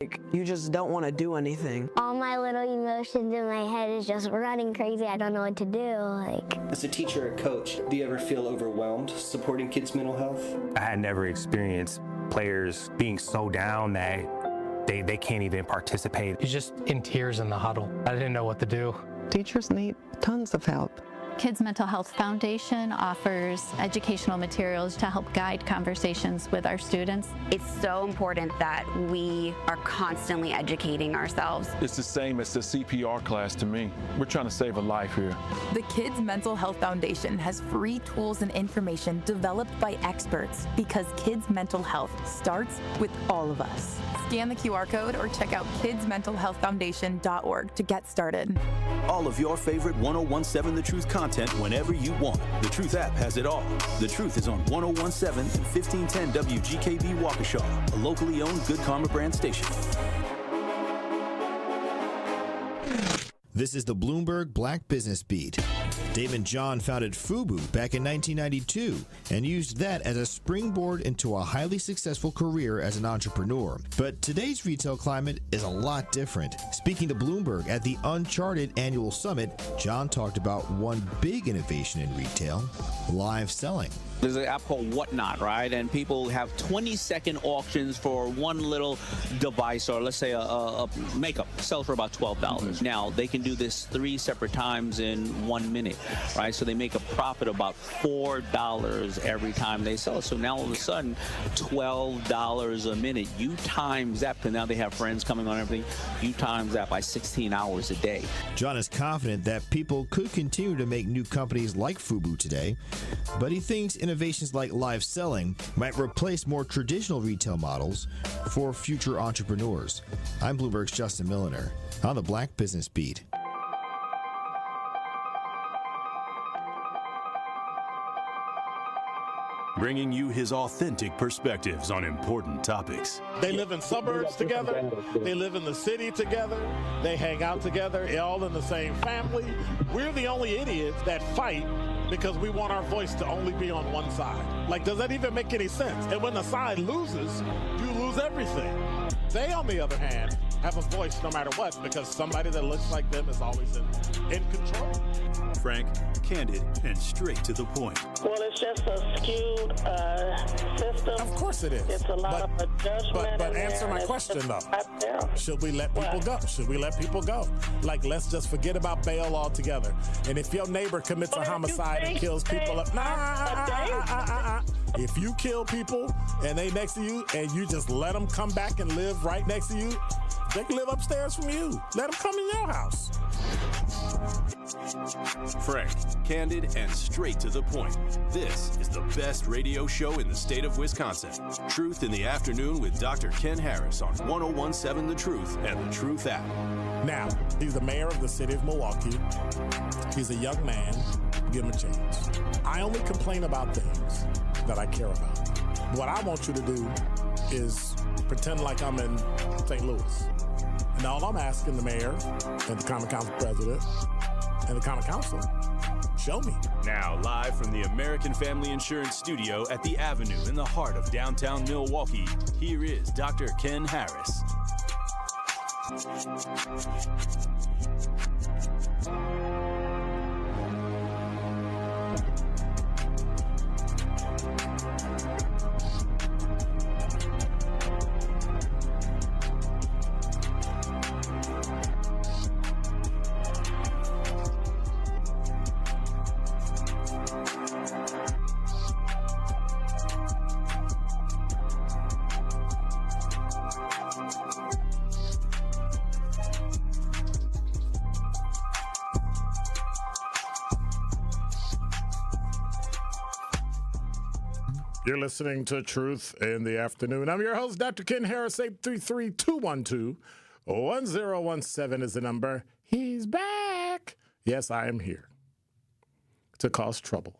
Like, you just don't want to do anything. All my little emotions in my head is just running crazy. I don't know what to do. As a teacher or coach, do you ever feel overwhelmed supporting kids' mental health? I had never experienced players being so down that they can't even participate. He's just in tears in the huddle. I didn't know what to do. Teachers need tons of help. Kids Mental Health Foundation offers educational materials to help guide conversations with our students. It's so important that we are constantly educating ourselves. It's the same as the CPR class to me. We're trying to save a life here. The Kids Mental Health Foundation has free tools and information developed by experts because kids' mental health starts with all of us. Scan the QR code or check out kidsmentalhealthfoundation.org to get started. All of your favorite 1017 The Truth content whenever you want. The Truth app has it all. The Truth is on 1017 and 1510 WGKB Waukesha, a locally owned Good Karma brand station. This is the Bloomberg Black Business Beat. Dave and John founded FUBU back in 1992 and used that as a springboard into a highly successful career as an entrepreneur. But today's retail climate is a lot different. Speaking to Bloomberg at the Uncharted Annual Summit, John talked about one big innovation in retail, live selling. There's an app called Whatnot, right? And people have 20-second auctions for one little device, or let's say a makeup, sells for about $12. Now, they can do this 3 separate times in 1 minute, right? So they make a profit about $4 every time they sell it. So now all of a sudden, $12 a minute. You times that, because now they have friends coming on everything, you times that by 16 hours a day. John is confident that people could continue to make new companies like FUBU today, but he thinks innovations like live selling might replace more traditional retail models for future entrepreneurs. I'm Bloomberg's Justin Milliner on the Black Business Beat. Bringing you his authentic perspectives on important topics. They live in suburbs together. They live in the city together. They hang out together, all in the same family. We're the only idiots that fight because we want our voice to only be on one side. Like, does that even make any sense? And when the side loses, you lose everything. They, on the other hand, have a voice no matter what, because somebody that looks like them is always in control. Frank, candid, and straight to the point. Well, it's just a skewed system. Of course it is. It's a lot of adjustment. But answer my question, though. Should we let people go? Should we let people go? Like, let's just forget about bail altogether. And if your neighbor commits a homicide and kills people, if you kill people and they next to you and you just let them come back and live right next to you, they can live upstairs from you. Let them come in your house. Frank, candid, and straight to the point. This is the best radio show in the state of Wisconsin. Truth in the Afternoon with Dr. Ken Harris on 1017 The Truth and The Truth app. Now, he's the mayor of the city of Milwaukee. He's a young man. Give him a chance. I only complain about things that I care about. What I want you to do is pretend like I'm in St. Louis. And all I'm asking the mayor and the Common Council president and the Common Council, show me. Now, live from the American Family Insurance Studio at the Avenue in the heart of downtown Milwaukee, here is Dr. Ken Harris. You're listening to Truth in the Afternoon. I'm your host, Dr. Ken Harris. 833-212-1017 is the number. He's back. Yes, I am here to cause trouble,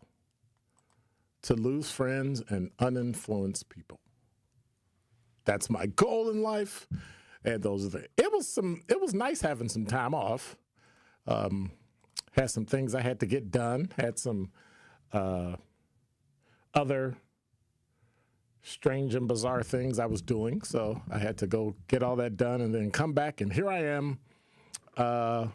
to lose friends and uninfluence people. That's my goal in life. And those are the. It was nice having some time off. Had some things I had to get done. Had some other strange and bizarre things I was doing. So I had to go get all that done and then come back. And here I am. No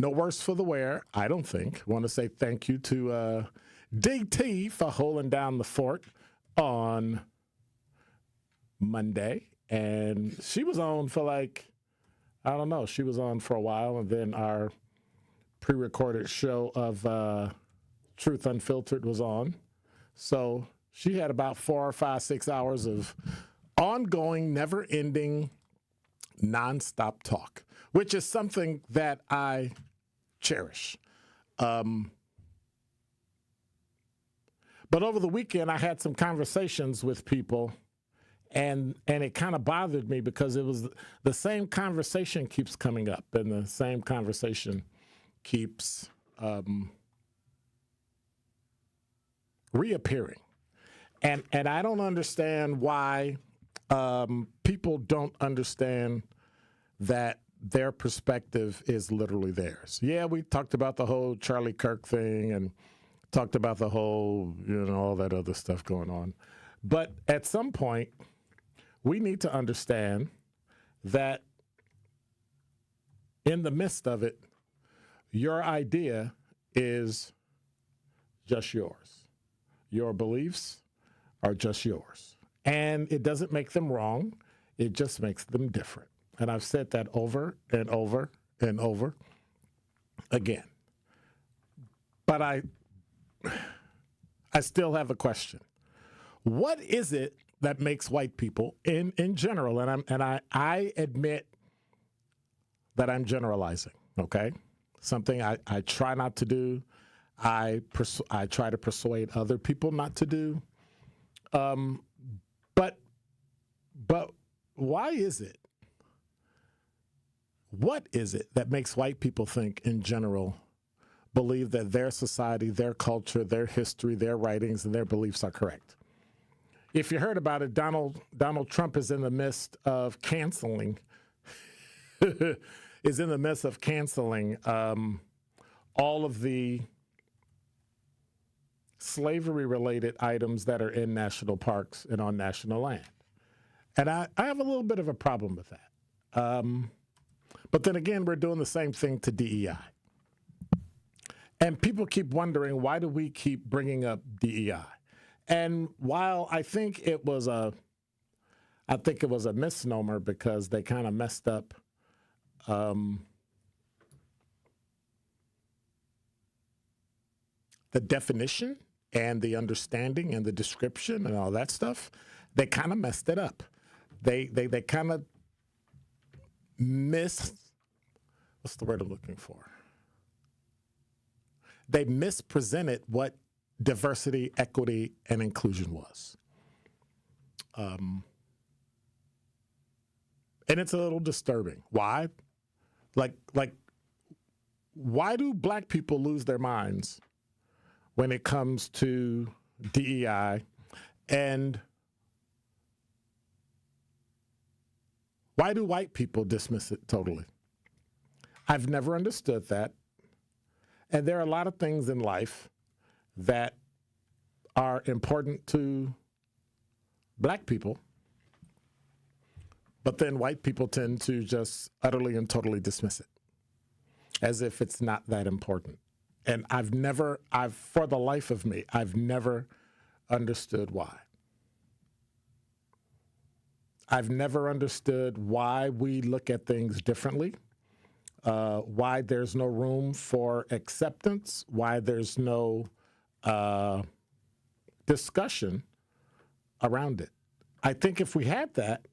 worse for the wear, I don't think. Want to say thank you to DT for holding down the fort on Monday. And she was on for I don't know, she was on for a while. And then our pre-recorded show of Truth Unfiltered was on. So she had about 4 or 5, 6 hours of ongoing, never-ending, nonstop talk, which is something that I cherish. But over the weekend, I had some conversations with people, and it kind of bothered me because it was the same conversation keeps coming up, and the same conversation keeps reappearing. And I don't understand why people don't understand that their perspective is literally theirs. Yeah, we talked about the whole Charlie Kirk thing and talked about the whole, all that other stuff going on. But at some point, we need to understand that in the midst of it, your idea is just yours. Your beliefs are just yours. And it doesn't make them wrong. It just makes them different. And I've said that over and over and over again. But I still have a question. What is it that makes white people in general, and I admit that I'm generalizing, okay? Something I try not to do. I try to persuade other people not to do. But why is it? What is it that makes white people think, in general, believe that their society, their culture, their history, their writings, and their beliefs are correct? If you heard about it, Donald Trump is in the midst of canceling all of the slavery-related items that are in national parks and on national land. And I have a little bit of a problem with that. But then again, we're doing the same thing to DEI. And people keep wondering, why do we keep bringing up DEI? And while I think it was a misnomer because they kind of messed up the definition and the understanding and the description and all that stuff, they kind of messed it up. They kind of what's the word I'm looking for? They mispresented what diversity, equity, and inclusion was. And it's a little disturbing. Why? Like, why do black people lose their minds when it comes to DEI? And why do white people dismiss it totally? I've never understood that. And there are a lot of things in life that are important to black people, but then white people tend to just utterly and totally dismiss it as if it's not that important. And for the life of me, I've never understood why. I've never understood why we look at things differently, why there's no room for acceptance, why there's no discussion around it. I think if we had that,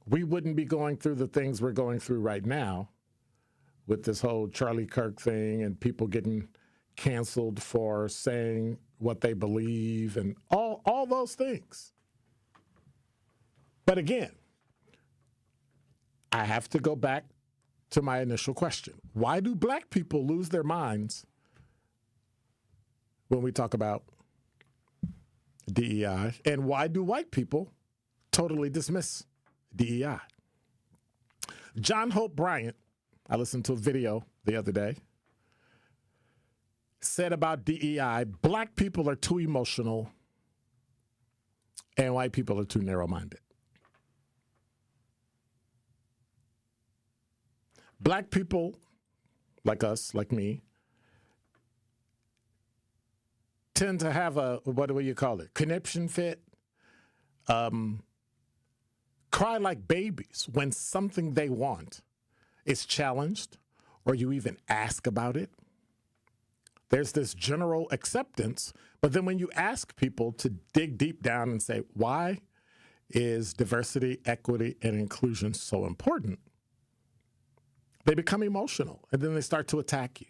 we wouldn't be going through the things we're going through right now with this whole Charlie Kirk thing and people getting canceled for saying what they believe and all those things. But again, I have to go back to my initial question. Why do black people lose their minds when we talk about DEI? And why do white people totally dismiss DEI? John Hope Bryant, I listened to a video the other day, said about DEI, black people are too emotional and white people are too narrow-minded. Black people, like us, like me, tend to have a, what do you call it, conniption fit, cry like babies when something they want is challenged or you even ask about it. There's this general acceptance, but then when you ask people to dig deep down and say, why is diversity, equity, and inclusion so important? They become emotional, and then they start to attack you.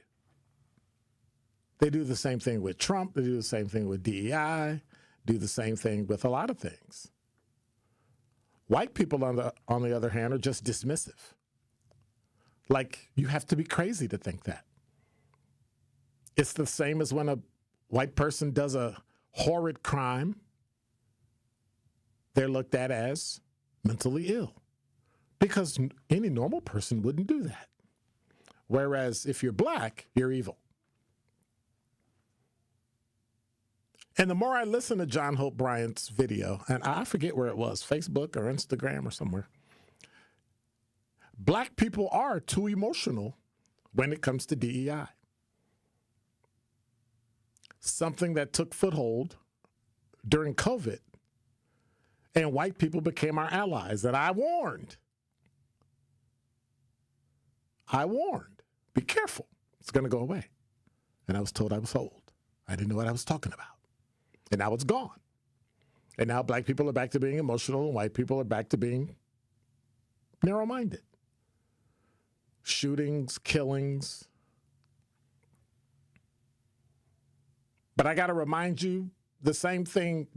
They do the same thing with Trump. They do the same thing with DEI, do the same thing with a lot of things. White people, on the other hand, are just dismissive. Like, you have to be crazy to think that. It's the same as when a white person does a horrid crime. They're looked at as mentally ill because any normal person wouldn't do that. Whereas if you're black, you're evil. And the more I listen to John Hope Bryant's video, and I forget where it was, Facebook or Instagram or somewhere, black people are too emotional when it comes to DEI. Something that took foothold during COVID, and white people became our allies. And I warned. Be careful. It's going to go away. And I was told I was old. I didn't know what I was talking about. And now it's gone. And now black people are back to being emotional, and white people are back to being narrow-minded. Shootings, killings. But I got to remind you the same thing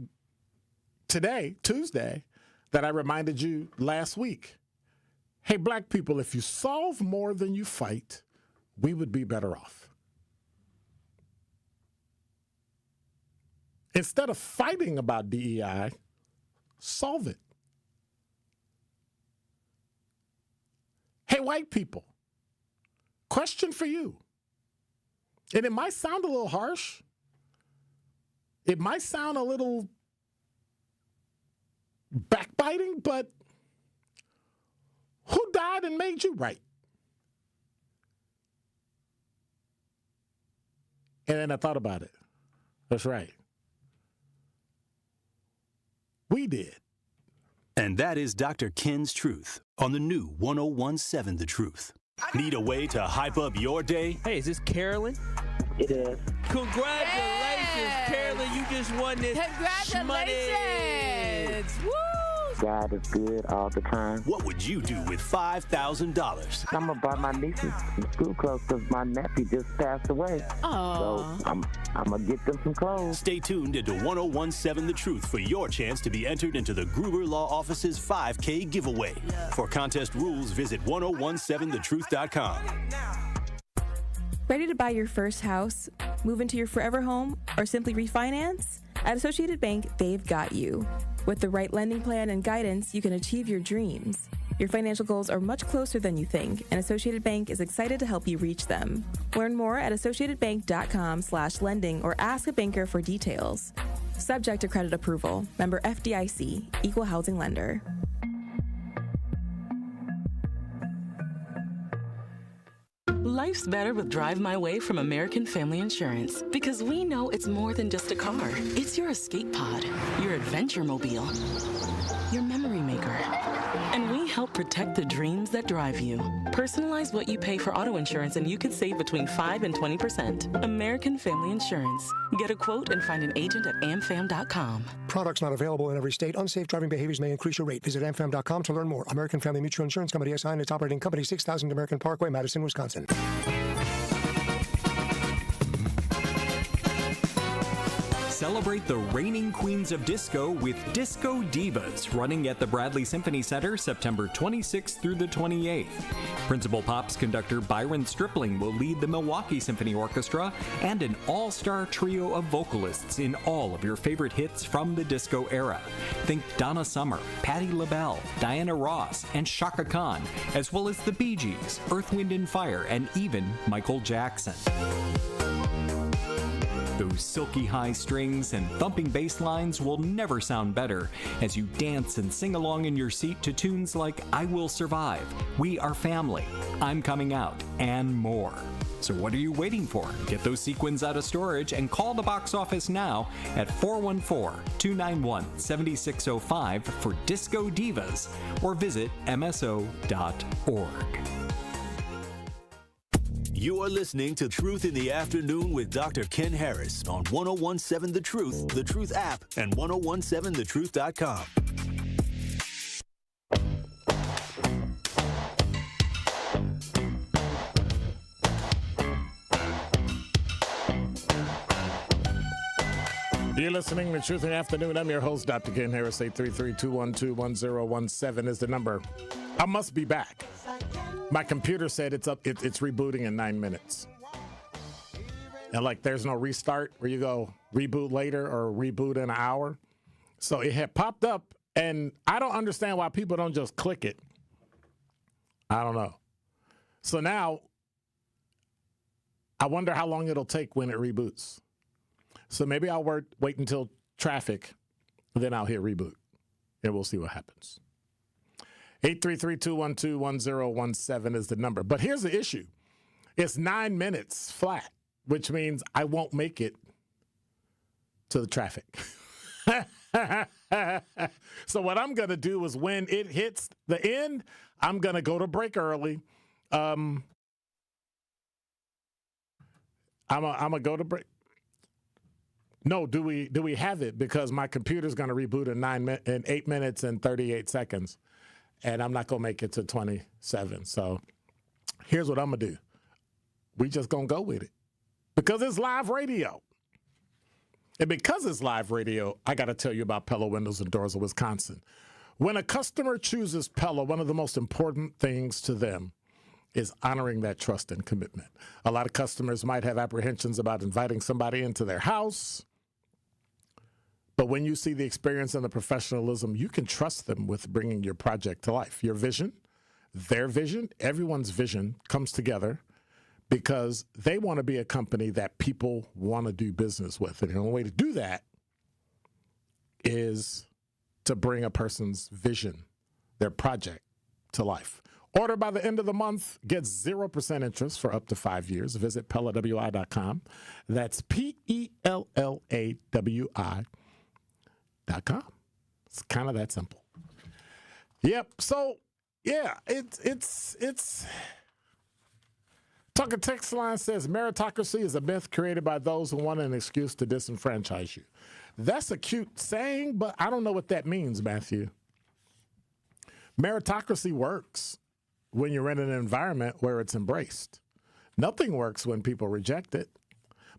today, Tuesday, that I reminded you last week. Hey, black people, if you solve more than you fight, we would be better off. Instead of fighting about DEI, solve it. Hey, white people, question for you. And it might sound a little harsh. It might sound a little backbiting, but who died and made you right? And then I thought about it. That's right. We did. And that is Dr. Ken's Truth on the new 1017 The Truth. Need a way to hype up your day? Hey, is this Carolyn? It is. Congratulations, Carolyn. You just won this. Congratulations. Woo! God is good all the time. What would you do with $5,000? I'm going to buy my nieces some school clothes because my nephew just passed away. Aww. So I'm going to get them some clothes. Stay tuned into 1017 The Truth for your chance to be entered into the Gruber Law Office's 5K giveaway. For contest rules, visit 1017thetruth.com. Ready to buy your first house, move into your forever home, or simply refinance? At Associated Bank, they've got you. With the right lending plan and guidance, you can achieve your dreams. Your financial goals are much closer than you think, and Associated Bank is excited to help you reach them. Learn more at associatedbank.com/lending or ask a banker for details. Subject to credit approval. Member FDIC, Equal Housing Lender. Life's better with Drive My Way from American Family Insurance, because we know it's more than just a car. It's your escape pod, your adventure mobile, your memory maker. And we help protect the dreams that drive you. Personalize what you pay for auto insurance and you could save between 5 and 20%. American Family Insurance. Get a quote and find an agent at amfam.com. Products not available in every state. Unsafe driving behaviors may increase your rate. Visit amfam.com to learn more. American Family Mutual Insurance Company, SI, and its operating company, 6000 American Parkway, Madison, Wisconsin. Celebrate the reigning queens of disco with Disco Divas, running at the Bradley Symphony Center September 26th through the 28th. Principal Pops conductor Byron Stripling will lead the Milwaukee Symphony Orchestra and an all-star trio of vocalists in all of your favorite hits from the disco era. Think Donna Summer, Patti LaBelle, Diana Ross, and Chaka Khan, as well as the Bee Gees, Earth, Wind & Fire, and even Michael Jackson. Those silky high strings and thumping bass lines will never sound better as you dance and sing along in your seat to tunes like I Will Survive, We Are Family, I'm Coming Out, and more. So what are you waiting for? Get those sequins out of storage and call the box office now at 414-291-7605 for Disco Divas or visit mso.org. You are listening to Truth in the Afternoon with Dr. Ken Harris on 1017 The Truth app, and 1017thetruth.com. You're listening to Truth in the Afternoon. I'm your host, Dr. Ken Harris. 833-212-1017 is the number. I must be back. My computer said it's rebooting in 9 minutes. And like there's no restart where you go reboot later or reboot in an hour. So it had popped up, and I don't understand why people don't just click it. I don't know. So now I wonder how long it'll take when it reboots. So maybe I'll wait until traffic, then I'll hit reboot, and we'll see what happens. 833-212-1017 is the number. But here's the issue. It's 9 minutes flat, which means I won't make it to the traffic. So what I'm going to do is when it hits the end, I'm going to go to break early. I'm going to go to break. No, do we have it? Because my computer's going to reboot in 8 minutes and 38 seconds, and I'm not going to make it to 27. So here's what I'm going to do. We just going to go with it because it's live radio. And because it's live radio, I got to tell you about Pella Windows and Doors of Wisconsin. When a customer chooses Pella, one of the most important things to them is honoring that trust and commitment. A lot of customers might have apprehensions about inviting somebody into their house. But when you see the experience and the professionalism, you can trust them with bringing your project to life. Your vision, their vision, everyone's vision comes together because they want to be a company that people want to do business with. And the only way to do that is to bring a person's vision, their project, to life. Order by the end of the month, get 0% interest for up to 5 years. Visit PellaWI.com. That's PellaWI.com. It's kind of that simple. Yep. So yeah, it's Tucker text line says meritocracy is a myth created by those who want an excuse to disenfranchise you. That's a cute saying, but I don't know what that means, Matthew. Meritocracy works when you're in an environment where it's embraced. Nothing works when people reject it.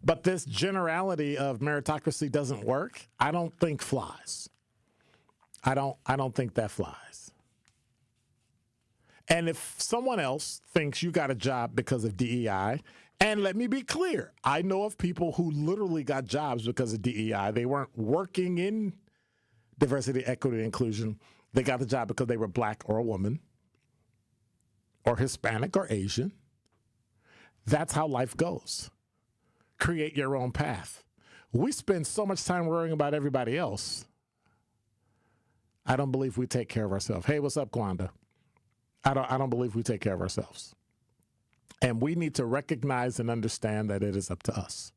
But this generality of meritocracy doesn't work, I don't think flies. I don't think that flies. And if someone else thinks you got a job because of DEI, and let me be clear, I know of people who literally got jobs because of DEI. They weren't working in diversity, equity, and inclusion. They got the job because they were black or a woman or Hispanic or Asian. That's how life goes. Create your own path. We spend so much time worrying about everybody else. I don't believe we take care of ourselves. Hey, what's up, Gwanda? I don't believe we take care of ourselves. And we need to recognize and understand that it is up to us.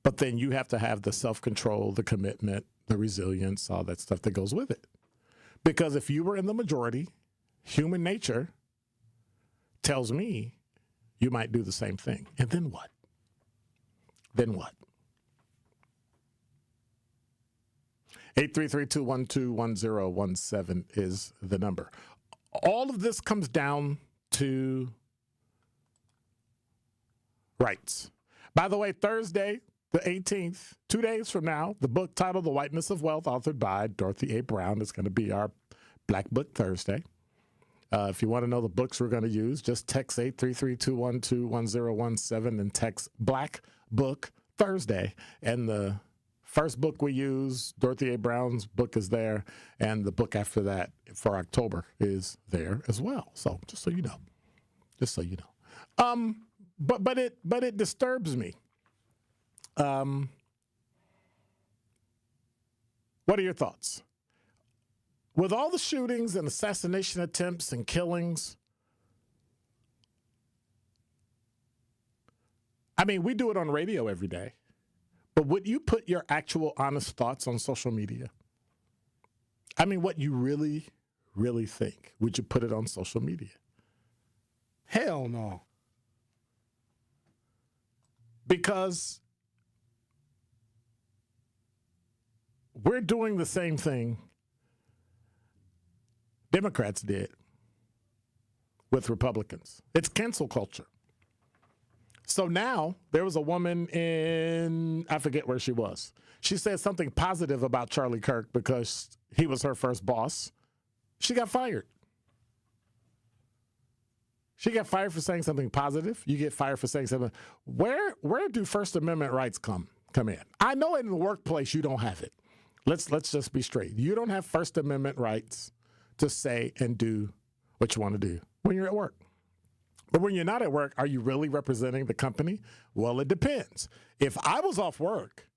But then you have to have the self-control, the commitment, the resilience, all that stuff that goes with it. Because if you were in the majority, human nature tells me you might do the same thing. And then what? Then what? 833-212-1017 is the number. All of this comes down to rights. By the way, Thursday, the 18th, 2 days from now, the book titled The Whiteness of Wealth, authored by Dorothy A. Brown, is going to be our Black Book Thursday. If you want to know the books we're going to use, just text 833-212-1017 and text Black Book Thursday. And the first book we use, Dorothy A. Brown's book, is there, and the book after that for October is there as well. So just so you know, but it disturbs me What are your thoughts? With all the shootings and assassination attempts and killings, I mean, we do it on radio every day, but would you put your actual honest thoughts on social media? I mean, what you really, really think, would you put it on social media? Hell no. Because we're doing the same thing Democrats did with Republicans. It's cancel culture. So now there was a woman in, I forget where she was. She said something positive about Charlie Kirk because he was her first boss. She got fired. She got fired for saying something positive. You get fired for saying something. Where do First Amendment rights come in? I know in the workplace you don't have it. Let's just be straight. You don't have First Amendment rights to say and do what you want to do when you're at work. But when you're not at work, are you really representing the company? Well, it depends. If I was off work,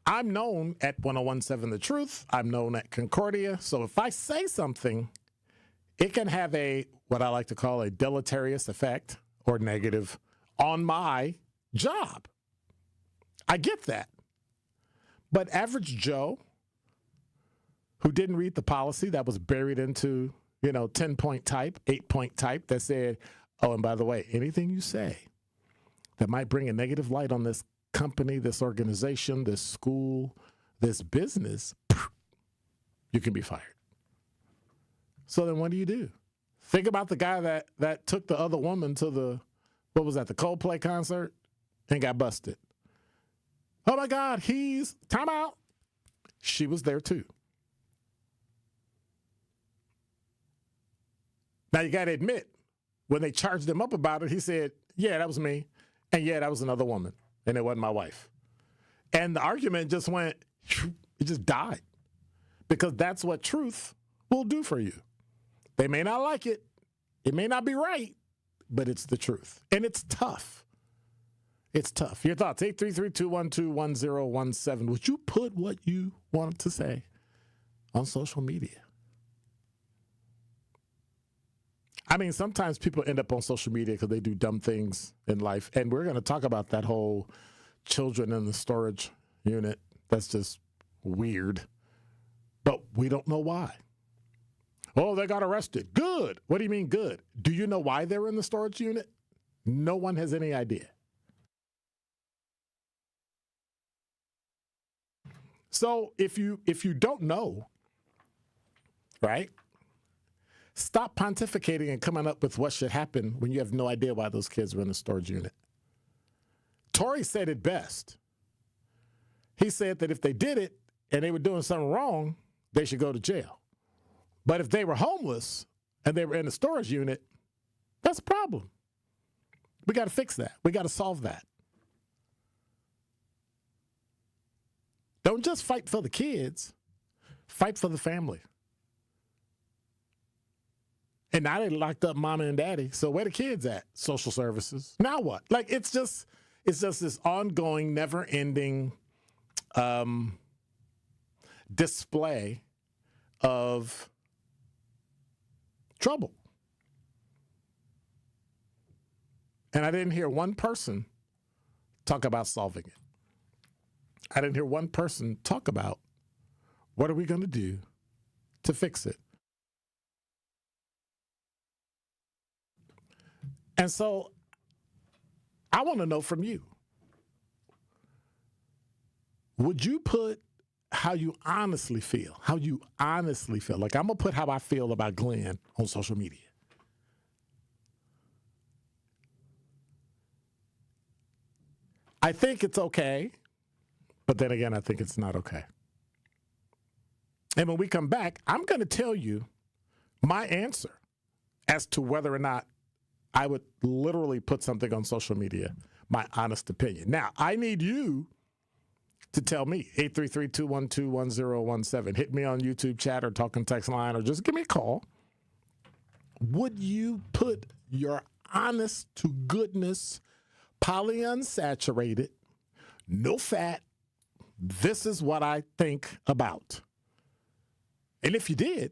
I'm known at 1017 The Truth. I'm known at Concordia. So if I say something, it can have what I like to call a deleterious effect or negative on my job. I get that. But average Joe, who didn't read the policy that was buried into, 10-point type, 8-point type that said, oh, and by the way, anything you say that might bring a negative light on this company, this organization, this school, this business, you can be fired. So then what do? Think about the guy that took the other woman to the Coldplay concert and got busted. Oh my God, time out. She was there too. Now you got to admit, when they charged him up about it, he said, yeah, that was me. And yeah, that was another woman. And it wasn't my wife. And the argument just it just died. Because that's what truth will do for you. They may not like it. It may not be right, but it's the truth. And it's tough. It's tough. Your thoughts, 833-212-1017. Would you put what you wanted to say on social media? I mean, sometimes people end up on social media because they do dumb things in life. And we're going to talk about that whole children in the storage unit. That's just weird. But we don't know why. Oh, they got arrested. Good. What do you mean good? Do you know why they were in the storage unit? No one has any idea. So if you don't know, right? Stop pontificating and coming up with what should happen when you have no idea why those kids were in the storage unit. Tory said it best. He said that if they did it and they were doing something wrong, they should go to jail. But if they were homeless and they were in the storage unit, that's a problem. We got to fix that. We got to solve that. Don't just fight for the kids. Fight for the family. And now they locked up mama and daddy. So where the kids at? Social services. Now what? Like it's just this ongoing, never-ending display of trouble. And I didn't hear one person talk about solving it. I didn't hear one person talk about what are we going to do to fix it. And so I want to know from you, would you put how you honestly feel? Like I'm going to put how I feel about Glenn on social media. I think it's okay, but then again, I think it's not okay. And when we come back, I'm going to tell you my answer as to whether or not I would literally put something on social media, my honest opinion. Now, I need you to tell me, 833-212-1017. Hit me on YouTube chat or talking text line or just give me a call. Would you put your honest to goodness, polyunsaturated, no fat. This is what I think about. And if you did,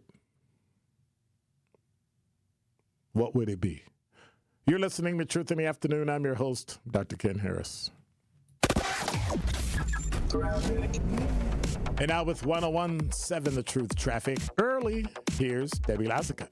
what would it be? You're listening to Truth in the Afternoon. I'm your host, Dr. Ken Harris. And now with 101.7 The Truth traffic. Early, here's Debbie Lazica.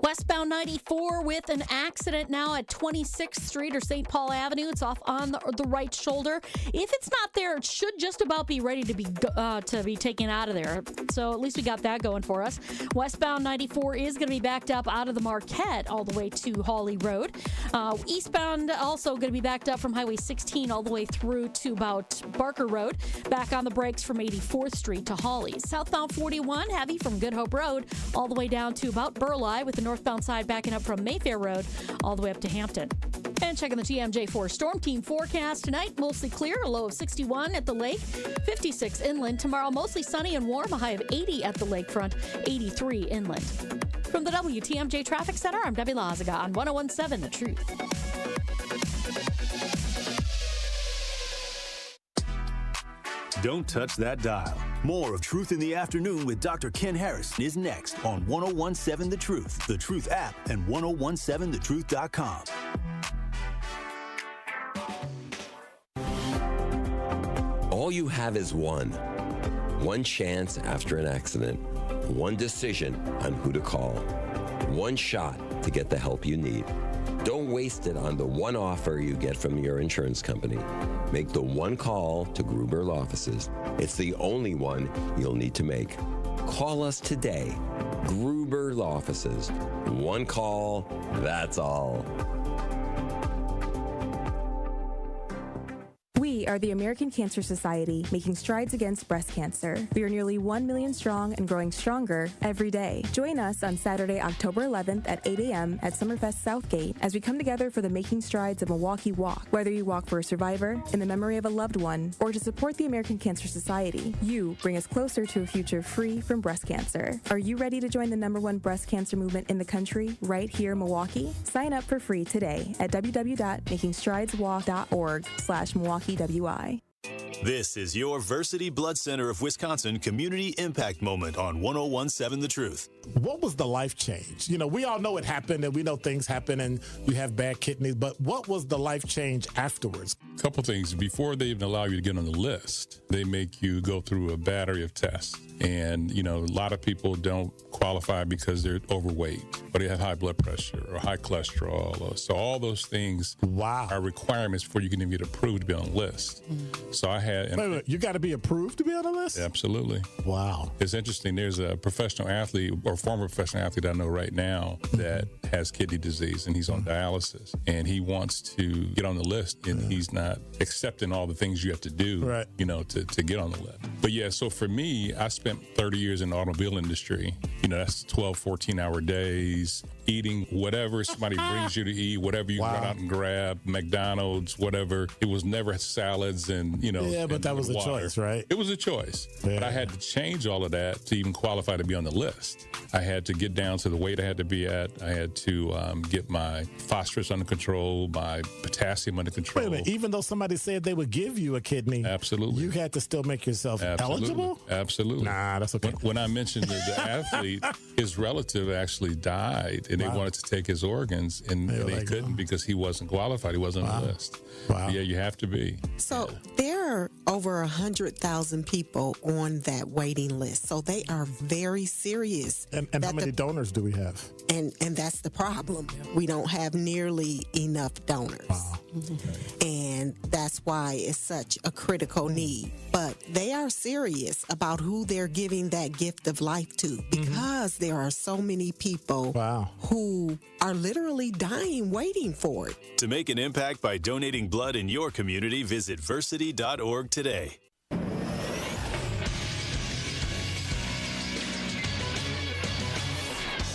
Westbound 94 with an accident now at 26th Street or St. Paul Avenue. It's off on the right shoulder. If it's not there, it should just about be ready to be taken out of there. So at least we got that going for us. Westbound 94 is going to be backed up out of the Marquette all the way to Hawley Road. Eastbound also going to be backed up from Highway 16 all the way through to about Barker Road. Back on the brakes from 84th Street to Hawley. Southbound 41 heavy from Good Hope Road all the way down to about Burleigh, with the northbound side backing up from Mayfair Road all the way up to Hampton. And checking the TMJ4 Storm Team forecast tonight, mostly clear, a low of 61 at the lake, 56 inland. Tomorrow, mostly sunny and warm, a high of 80 at the lakefront, 83 inland. From the WTMJ Traffic Center, I'm Debbie Lazica on 101.7 The Truth. Don't touch that dial. More of Truth in the Afternoon with Dr. Ken Harris is next on 101.7 The Truth, The Truth app, and 1017thetruth.com. All you have is one chance after an accident, one decision on who to call, one shot to get the help you need. Don't waste it on the one offer you get from your insurance company. Make the one call to Gruber Law Offices. It's the only one you'll need to make. Call us today. Gruber Law Offices. One call, that's all. We are the American Cancer Society, making strides against breast cancer. We are nearly 1 million strong and growing stronger every day. Join us on Saturday, October 11th at 8 a.m. at Summerfest Southgate as we come together for the Making Strides of Milwaukee Walk. Whether you walk for a survivor, in the memory of a loved one, or to support the American Cancer Society, you bring us closer to a future free from breast cancer. Are you ready to join the #1 breast cancer movement in the country right here in Milwaukee? Sign up for free today at www.makingstrideswalk.org/MilwaukeeWI. This is your Versity Blood Center of Wisconsin Community Impact Moment on 101.7 The Truth. What was the life change? You know, we all know it happened, and we know things happen, and you have bad kidneys, but what was the life change afterwards? A couple things. Before they even allow you to get on the list, they make you go through a battery of tests. And, you know, a lot of people don't qualify because they're overweight, or they have high blood pressure or high cholesterol. So all those things are requirements before you can even get approved to be on the list. So I had... Wait, you got to be approved to be on the list? Absolutely. Wow. It's interesting. There's a professional athlete or former professional athlete I know right now that has kidney disease, and he's on dialysis, and he wants to get on the list, and he's not accepting all the things you have to do, you know, to get on the list. But yeah, so for me, I spent 30 years in the automobile industry. You know, that's 12, 14-hour days, eating whatever somebody brings you to eat, whatever you run out and grab, McDonald's, whatever. It was never salads and, you know. Yeah, but that was a choice, right? It was a choice. Yeah. But I had to change all of that to even qualify to be on the list. I had to get down to the weight I had to be at. I had to get my phosphorus under control, my potassium under control. Wait a minute, even though somebody said they would give you a kidney, absolutely, you had to still make yourself eligible? Absolutely. Nah, that's okay. When I mentioned the athlete, his relative actually died, and they wanted to take his organs, and they couldn't because he wasn't qualified. He wasn't on the list. Wow. Yeah, you have to be. So there are over 100,000 people on that waiting list. So they are very serious. And how many donors do we have? And that's the problem. We don't have nearly enough donors. Wow. And that's why it's such a critical need. But they are serious about who they're giving that gift of life to, because there are so many people who are literally dying waiting for it. To make an impact by donating blood in your community, visit versity.org today.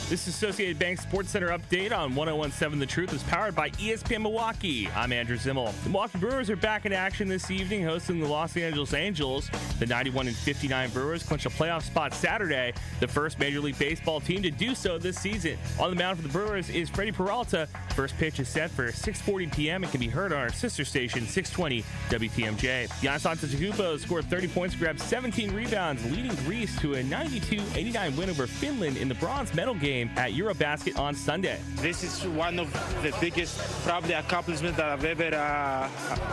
This Associated Bank Sports Center update on 101.7 The Truth is powered by ESPN Milwaukee. I'm Andrew Zimmel. The Milwaukee Brewers are back in action this evening, hosting the Los Angeles Angels. The 91-59 Brewers clinch a playoff spot Saturday, the first Major League Baseball team to do so this season. On the mound for the Brewers is Freddie Peralta. First pitch is set for 6:40 p.m. and can be heard on our sister station, 620 WTMJ. Giannis Antetokounmpo scored 30 points, grabbed 17 rebounds, leading Greece to a 92-89 win over Finland in the bronze medal game at Eurobasket on Sunday. This is one of the biggest, probably, accomplishments that I've ever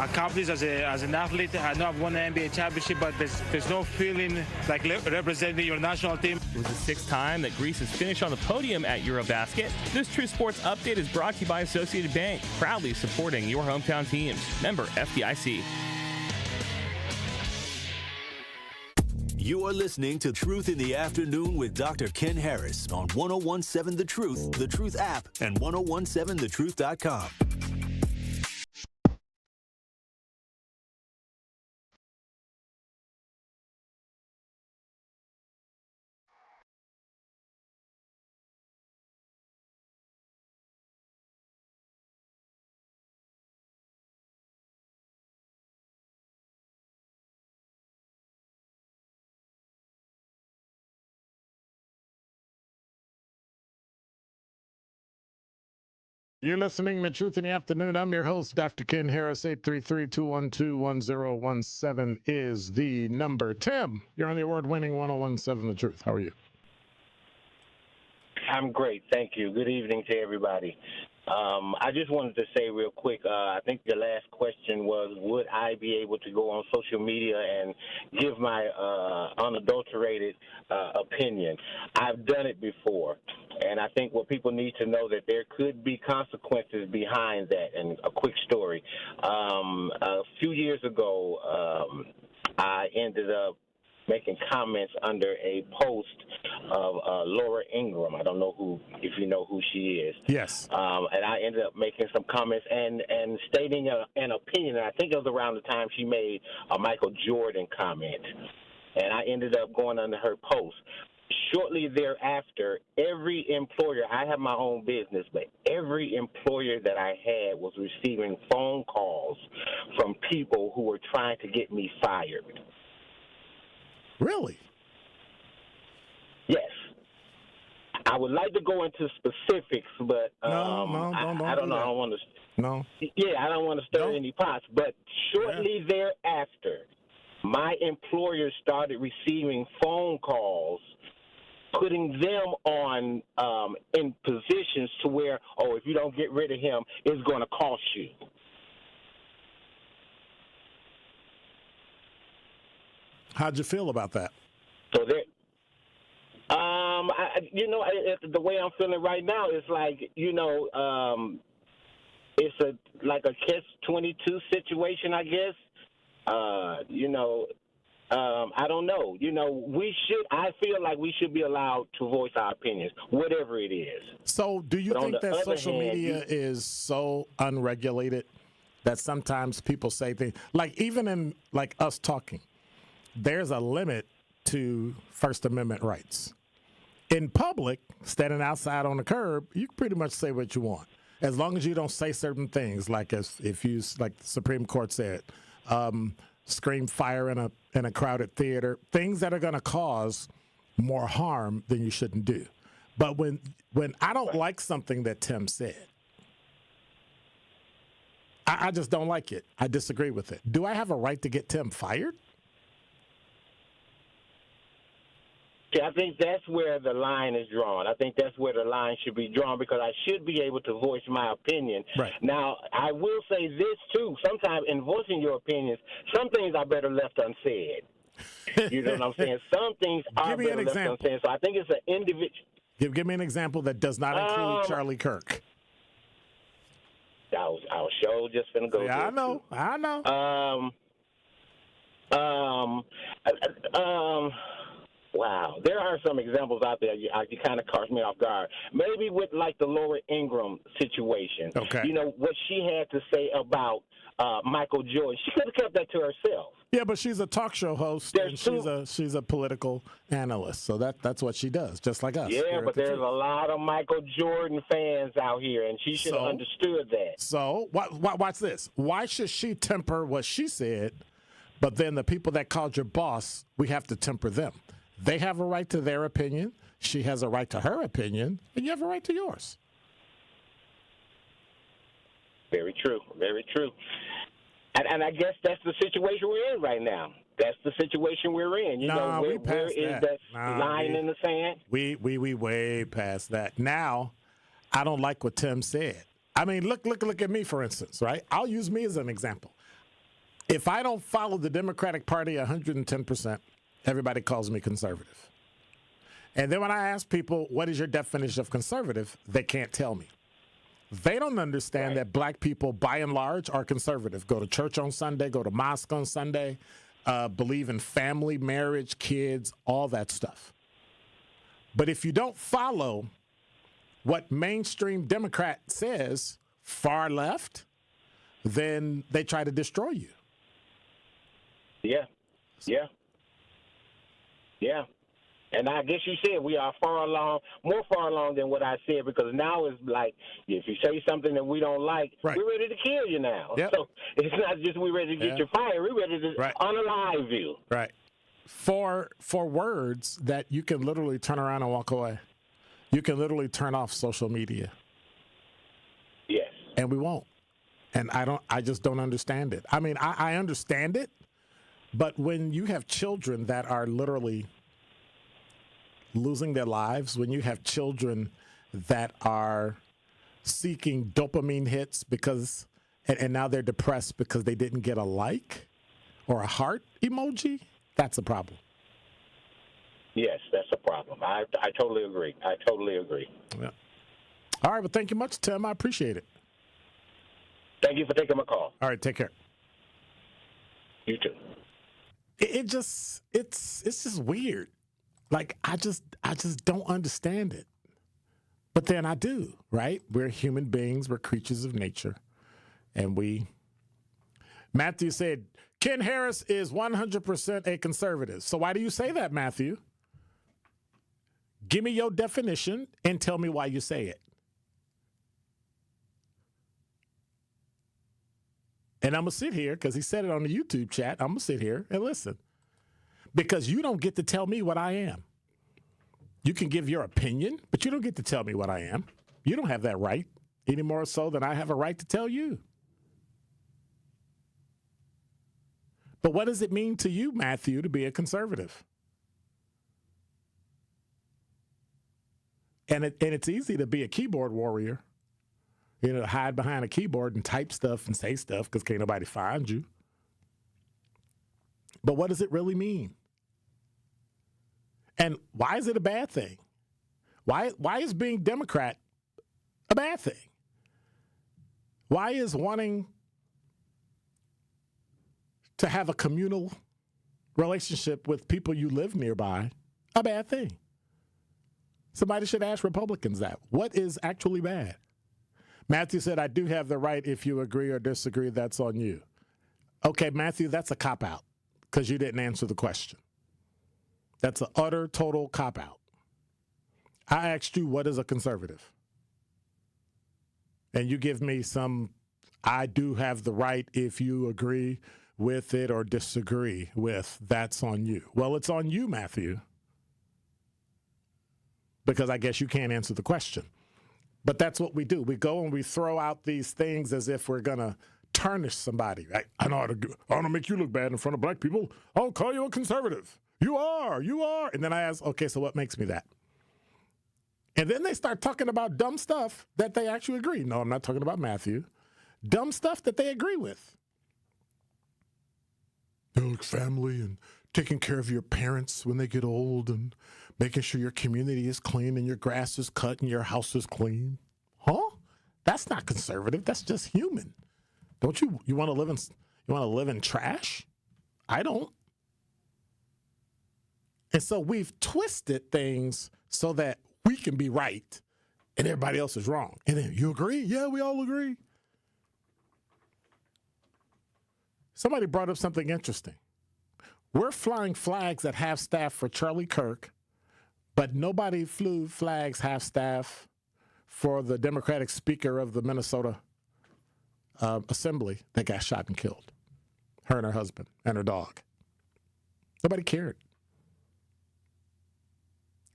accomplished as an athlete. I know I've won an NBA championship, but there's no feeling like representing your national team. It was the sixth time that Greece has finished on the podium at Eurobasket. This True Sports update is brought to you by Associated Bank, proudly supporting your hometown teams. Member FDIC. You are listening to Truth in the Afternoon with Dr. Ken Harris on 101.7 The Truth app, and 1017thetruth.com. You're listening to Truth in the Afternoon. I'm your host, Dr. Ken Harris. 833-212-1017 is the number. Tim, you're on the award-winning 101.7 The Truth. How are you? I'm great. Thank you. Good evening to everybody. I just wanted to say real quick, I think the last question was, would I be able to go on social media and give my unadulterated opinion? I've done it before, and I think what people need to know that there could be consequences behind that. And a quick story. A few years ago, I ended up making comments under a post of Laura Ingraham. I don't know if you know who she is. Yes. And I ended up making some comments and stating an opinion. And I think it was around the time she made a Michael Jordan comment. And I ended up going under her post. Shortly thereafter, every employer, I have my own business, but every employer that I had was receiving phone calls from people who were trying to get me fired. Really? Yes. I would like to go into specifics, but I don't know. I don't want to. No. Yeah, I don't want to stir any pots. But shortly thereafter, my employer started receiving phone calls, putting them on in positions to where, if you don't get rid of him, it's going to cost you. How'd you feel about that? So there, the way I'm feeling right now is like, it's like a catch-22 situation, I guess. I don't know. I feel like we should be allowed to voice our opinions, whatever it is. So do you think that social media is so unregulated that sometimes people say things, like even in like us talking, there's a limit to First Amendment rights. In public, standing outside on the curb, you can pretty much say what you want, as long as you don't say certain things, like if you, like the Supreme Court said, scream fire in a crowded theater, things that are going to cause more harm than you shouldn't do. But when I don't like something that Tim said, I just don't like it. I disagree with it. Do I have a right to get Tim fired? I think that's where the line is drawn. I think that's where the line should be drawn, because I should be able to voice my opinion. Right. Now, I will say this, too. Sometimes in voicing your opinions, some things are better left unsaid. You know what I'm saying? Some things are better left unsaid. So I think it's an individual. Give me an example that does not include Charlie Kirk. Our show just finna go. Yeah, I know. Wow. There are some examples out there you kind of caught me off guard. Maybe with, like, the Laura Ingraham situation. Okay. You know, what she had to say about Michael Jordan, she could have kept that to herself. Yeah, but she's a talk show host, and she's a political analyst, so that's what she does, just like us. Yeah, but there's a lot of Michael Jordan fans out here, and she should have understood that. So, watch this. Why should she temper what she said, but then the people that called your boss, we have to temper them? They have a right to their opinion. She has a right to her opinion, and you have a right to yours. Very true. Very true. And I guess that's the situation we're in right now. That's the situation we're in. You know, where is that line in the sand? We way past that. Now, I don't like what Tim said. I mean, look at me, for instance, right? I'll use me as an example. If I don't follow the Democratic Party 110%, everybody calls me conservative. And then when I ask people, what is your definition of conservative, they can't tell me. They don't understand that black people, by and large, are conservative. Go to church on Sunday, go to mosque on Sunday, believe in family, marriage, kids, all that stuff. But if you don't follow what mainstream Democrat says, far left, then they try to destroy you. Yeah. And I guess you said we are more far along than what I said, because now it's like, if you say something that we don't like, we're ready to kill you now. Yep. So it's not just we're ready to get you fired, we're ready to unalive you. Right. For words that you can literally turn around and walk away. You can literally turn off social media. Yes. And we won't. And I just don't understand it. I mean, I understand it, but when you have children that are literally losing their lives, when you have children that are seeking dopamine hits because, and now they're depressed because they didn't get a like or a heart emoji, that's a problem. Yes, that's a problem. I totally agree. Yeah. All right, well, thank you much, Tim. I appreciate it. Thank you for taking my call. All right, take care. You too. It's just weird. Like, I just don't understand it. But then I do, right? We're human beings. We're creatures of nature. And Matthew said, Ken Harris is 100% a conservative. So why do you say that, Matthew? Give me your definition and tell me why you say it. And I'm going to sit here, because he said it on the YouTube chat. I'm going to sit here and listen. Because you don't get to tell me what I am. You can give your opinion, but you don't get to tell me what I am. You don't have that right, any more so than I have a right to tell you. But what does it mean to you, Matthew, to be a conservative? And it's easy to be a keyboard warrior. You know, hide behind a keyboard and type stuff and say stuff because can't nobody find you. But what does it really mean? And why is it a bad thing? Why is being Democrat a bad thing? Why is wanting to have a communal relationship with people you live nearby a bad thing? Somebody should ask Republicans that. What is actually bad? Matthew said, I do have the right. If you agree or disagree, that's on you. Okay, Matthew, that's a cop-out because you didn't answer the question. That's an utter, total cop-out. I asked you, what is a conservative? And you give me I do have the right if you agree with it or disagree with, that's on you. Well, it's on you, Matthew, because I guess you can't answer the question. But that's what we do. We go and we throw out these things as if we're going to tarnish somebody. Right? I know how to make you look bad in front of black people. I'll call you a conservative. You are. And then I ask, okay, so what makes me that? And then they start talking about dumb stuff that they actually agree. No, I'm not talking about Matthew. Dumb stuff that they agree with. Family and taking care of your parents when they get old and making sure your community is clean and your grass is cut and your house is clean. Huh? That's not conservative. That's just human. Don't you want to live in trash? I don't. And so we've twisted things so that we can be right and everybody else is wrong. And then, you agree? Yeah, we all agree. Somebody brought up something interesting. We're flying flags at half-staff for Charlie Kirk, but nobody flew flags half-staff for the Democratic Speaker of the Minnesota Assembly that got shot and killed. Her and her husband and her dog. Nobody cared.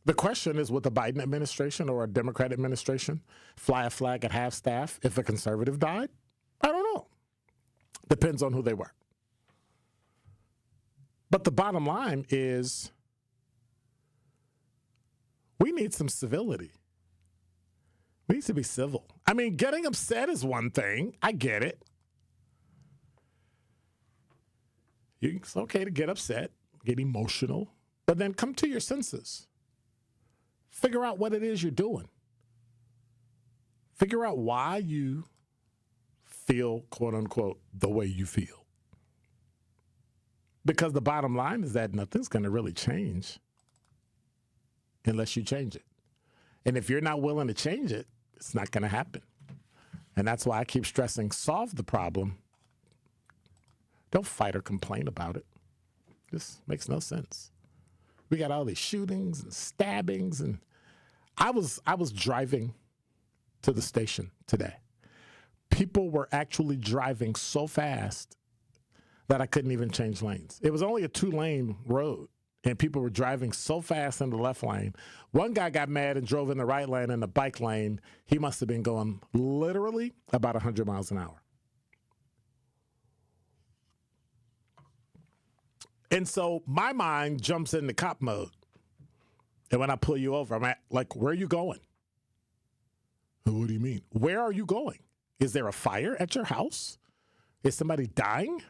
The question is, would the Biden administration or a Democrat administration fly a flag at half-staff if a conservative died? I don't know. Depends on who they were. But the bottom line is we need some civility. We need to be civil. I mean, getting upset is one thing. I get it. It's okay to get upset, get emotional, but then come to your senses. Figure out what it is you're doing. Figure out why you feel, quote unquote, the way you feel. Because the bottom line is that nothing's going to really change unless you change it. And if you're not willing to change it, it's not going to happen. And that's why I keep stressing, solve the problem. Don't fight or complain about it. This makes no sense. We got all these shootings and stabbings, and I was driving to the station today. People were actually driving so fast that I couldn't even change lanes. It was only a 2-lane road, and people were driving so fast in the left lane. One guy got mad and drove in the right lane in the bike lane. He must have been going literally about 100 miles an hour. And so my mind jumps into cop mode. And when I pull you over, I'm like, where are you going? What do you mean? Where are you going? Is there a fire at your house? Is somebody dying?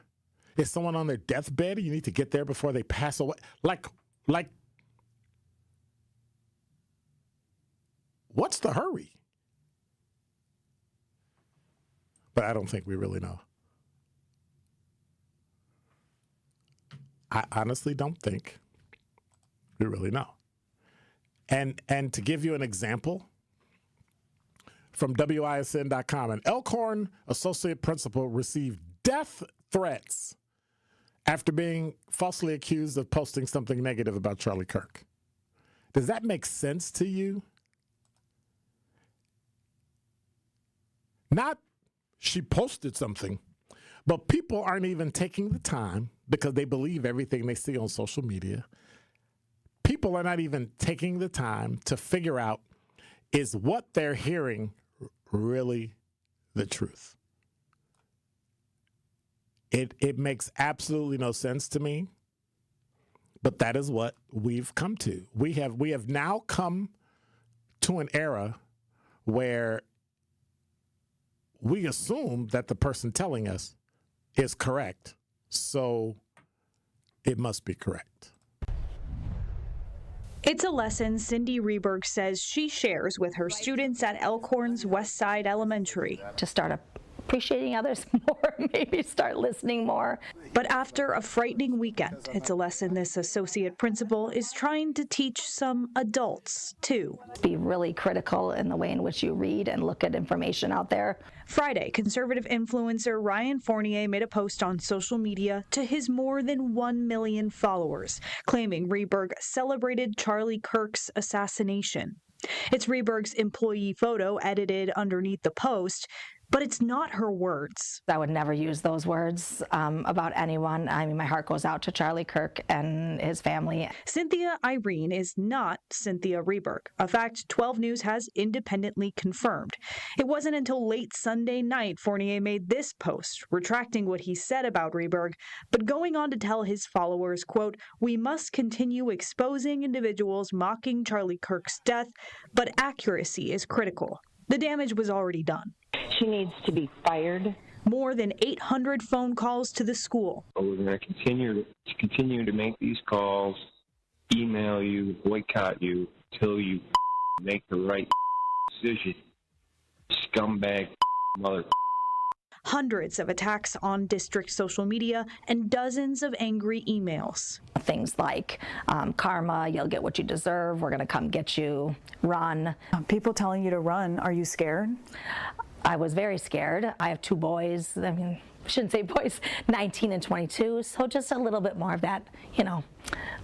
Is someone on their deathbed? You need to get there before they pass away. Like, what's the hurry? But I don't think we really know. I honestly don't think we really know. And to give you an example, from WISN.com, an Elkhorn associate principal received death threats after being falsely accused of posting something negative about Charlie Kirk. Does that make sense to you? Not she posted something, but people aren't even taking the time, because they believe everything they see on social media. People are not even taking the time to figure out, is what they're hearing really the truth? It makes absolutely no sense to me, but that is what we've come to. We have now come to an era where we assume that the person telling us is correct, so it must be correct. It's a lesson Cindy Rehberg says she shares with her students at Elkhorn's Westside Elementary. To start appreciating others more, maybe start listening more. But after a frightening weekend, it's a lesson this associate principal is trying to teach some adults, too. Be really critical in the way in which you read and look at information out there. Friday, conservative influencer Ryan Fournier made a post on social media to his more than 1 million followers, claiming Rehberg celebrated Charlie Kirk's assassination. It's Rehberg's employee photo edited underneath the post, but it's not her words. I would never use those words about anyone. I mean, my heart goes out to Charlie Kirk and his family. Cynthia Irene is not Cynthia Rehberg, a fact 12 News has independently confirmed. It wasn't until late Sunday night Fournier made this post, retracting what he said about Rehberg, but going on to tell his followers, quote, "We must continue exposing individuals mocking Charlie Kirk's death, but accuracy is critical. The damage was already done." She needs to be fired. More than 800 phone calls to the school. We're going to continue to make these calls, email you, boycott you, till you make the right decision. Scumbag mother. hundreds of attacks on district social media, and dozens of angry emails. Things like karma, you'll get what you deserve, we're going to come get you, run. People telling you to run, are you scared? I was very scared. I have two boys. I mean, I shouldn't say boys, 19 and 22. So just a little bit more of that,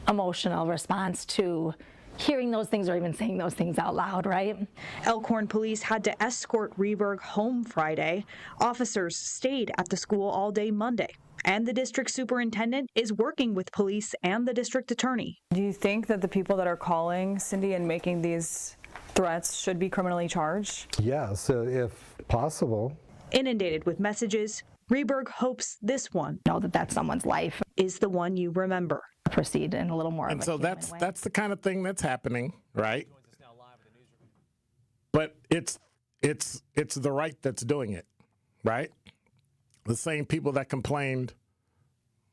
emotional response to hearing those things or even saying those things out loud, right? Elkhorn police had to escort Rhea home Friday. Officers stayed at the school all day Monday. And the district superintendent is working with police and the district attorney. Do you think that the people that are calling Cindy and making these threats should be criminally charged? Yes, if possible. Inundated with messages, Rhea hopes this one, know that that's someone's life, is the one you remember. Proceed in a little more. And so that's the kind of thing that's happening, right? But it's the right that's doing it, right? The same people that complained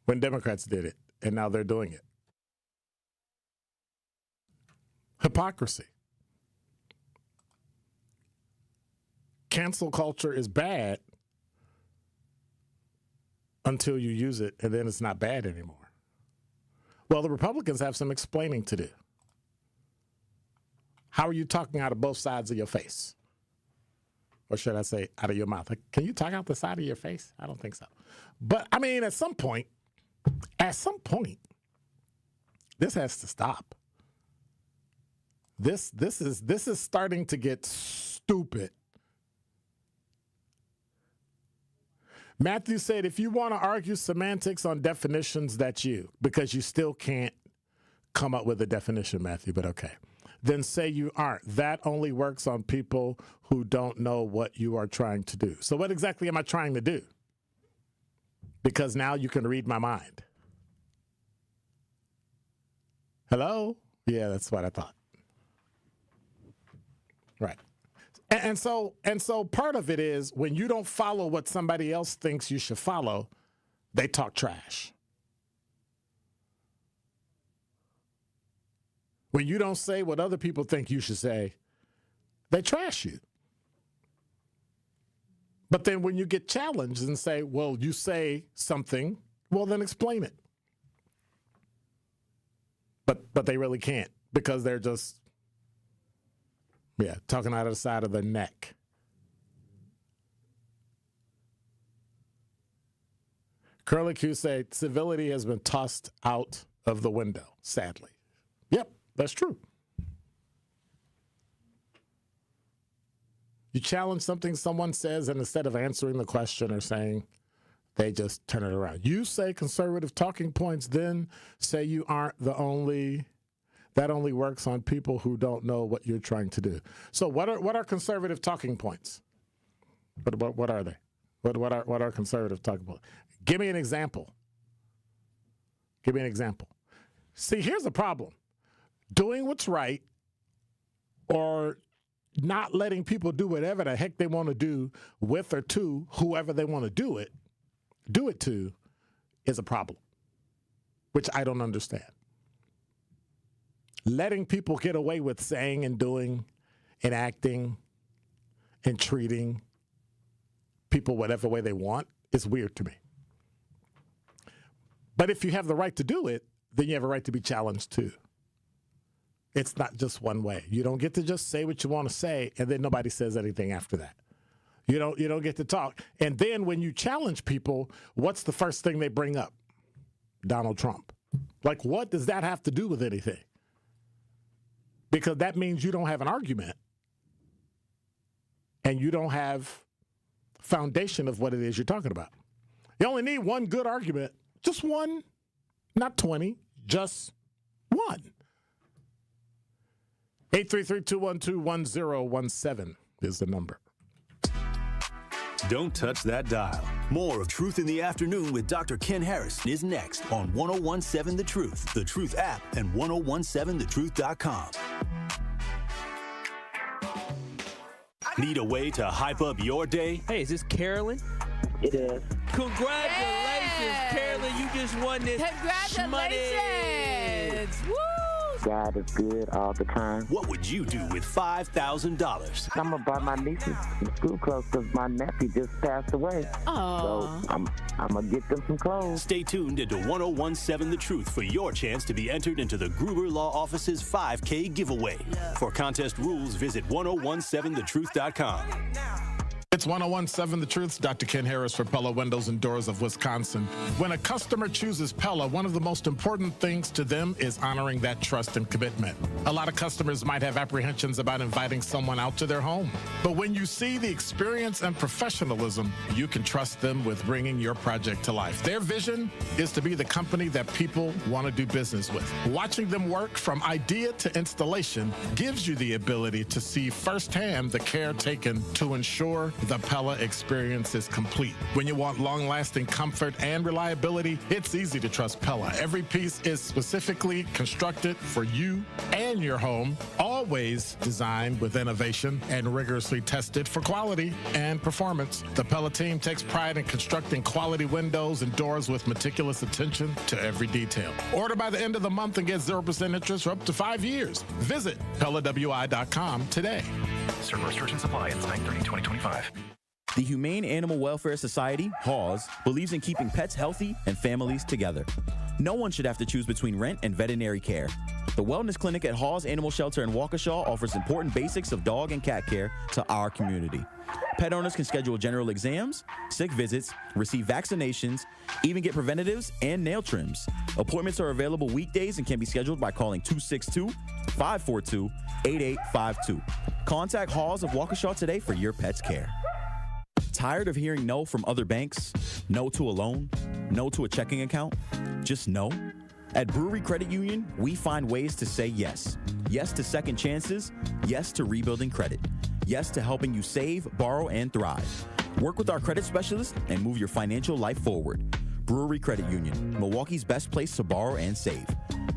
when Democrats did it, and now they're doing it. Hypocrisy. Cancel culture is bad until you use it, and then it's not bad anymore. Well, the Republicans have some explaining to do. How are you talking out of both sides of your face? Or should I say out of your mouth? Can you talk out the side of your face? I don't think so. But, I mean, at some point, this has to stop. This is starting to get stupid. Matthew said, if you want to argue semantics on definitions, that's you, because you still can't come up with a definition, Matthew, but okay. Then say you aren't. That only works on people who don't know what you are trying to do. So what exactly am I trying to do? Because now you can read my mind. Hello? Yeah, that's what I thought. Right. And so part of it is when you don't follow what somebody else thinks you should follow, they talk trash. When you don't say what other people think you should say, they trash you. But then when you get challenged and say, well, you say something, well, then explain it. But they really can't because they're just, talking out of the side of their neck. Curly Q said, civility has been tossed out of the window, sadly. Yep, that's true. You challenge something someone says, and instead of answering the question or saying, they just turn it around. You say conservative talking points, then say you aren't the only. That only works on people who don't know what you're trying to do. So what are conservative talking points? What are they? What are conservative talking points? Give me an example. Give me an example. See, here's the problem. Doing what's right or not letting people do whatever the heck they want to do with or to whoever they want to do it to is a problem, which I don't understand. Letting people get away with saying and doing and acting and treating people whatever way they want is weird to me. But if you have the right to do it, then you have a right to be challenged too. It's not just one way. You don't get to just say what you want to say and then nobody says anything after that. You don't get to talk. And then when you challenge people, what's the first thing they bring up? Donald Trump. Like, what does that have to do with anything? Because that means you don't have an argument and you don't have foundation of what it is you're talking about. You only need one good argument, just one, not 20, just one. 833-212-1017 is the number. Don't touch that dial. More of Truth in the Afternoon with Dr. Ken Harris is next on 1017 The Truth, The Truth app, and 1017thetruth.com. Need a way to hype up your day? Hey, is this Carolyn? It is. Congratulations, Carolyn. You just won this Congratulations. money. Woo! God is good all the time. What would you do with $5,000? I'm going to buy my nieces some school clothes because my nephew just passed away. Oh. So I'm going to get them some clothes. Stay tuned into 1017 The Truth for your chance to be entered into the Gruber Law Office's 5K giveaway. For contest rules, visit 1017thetruth.com. It's 1017 The Truth. Dr. Ken Harris for Pella Windows and Doors of Wisconsin. When a customer chooses Pella, one of the most important things to them is honoring that trust and commitment. A lot of customers might have apprehensions about inviting someone out to their home. But when you see the experience and professionalism, you can trust them with bringing your project to life. Their vision is to be the company that people want to do business with. Watching them work from idea to installation gives you the ability to see firsthand the care taken to ensure the Pella experience is complete. When you want long-lasting comfort and reliability, it's easy to trust Pella. Every piece is specifically constructed for you and your home, always designed with innovation and rigorously tested for quality and performance. The Pella team takes pride in constructing quality windows and doors with meticulous attention to every detail. Order by the end of the month and get 0% interest for up to 5 years. Visit PellaWI.com today. Certain restrictions apply. It's 9/30/2025. The Humane Animal Welfare Society, HAWS, believes in keeping pets healthy and families together. No one should have to choose between rent and veterinary care. The Wellness Clinic at Hawes Animal Shelter in Waukesha offers important basics of dog and cat care to our community. Pet owners can schedule general exams, sick visits, receive vaccinations, even get preventatives and nail trims. Appointments are available weekdays and can be scheduled by calling 262-542-8852. Contact Hawes of Waukesha today for your pet's care. Tired of hearing no from other banks? No to a loan? No to a checking account? Just no? At Brewery Credit Union, we find ways to say yes. Yes to second chances. Yes to rebuilding credit. Yes to helping you save, borrow, and thrive. Work with our credit specialists and move your financial life forward. Brewery Credit Union, Milwaukee's best place to borrow and save.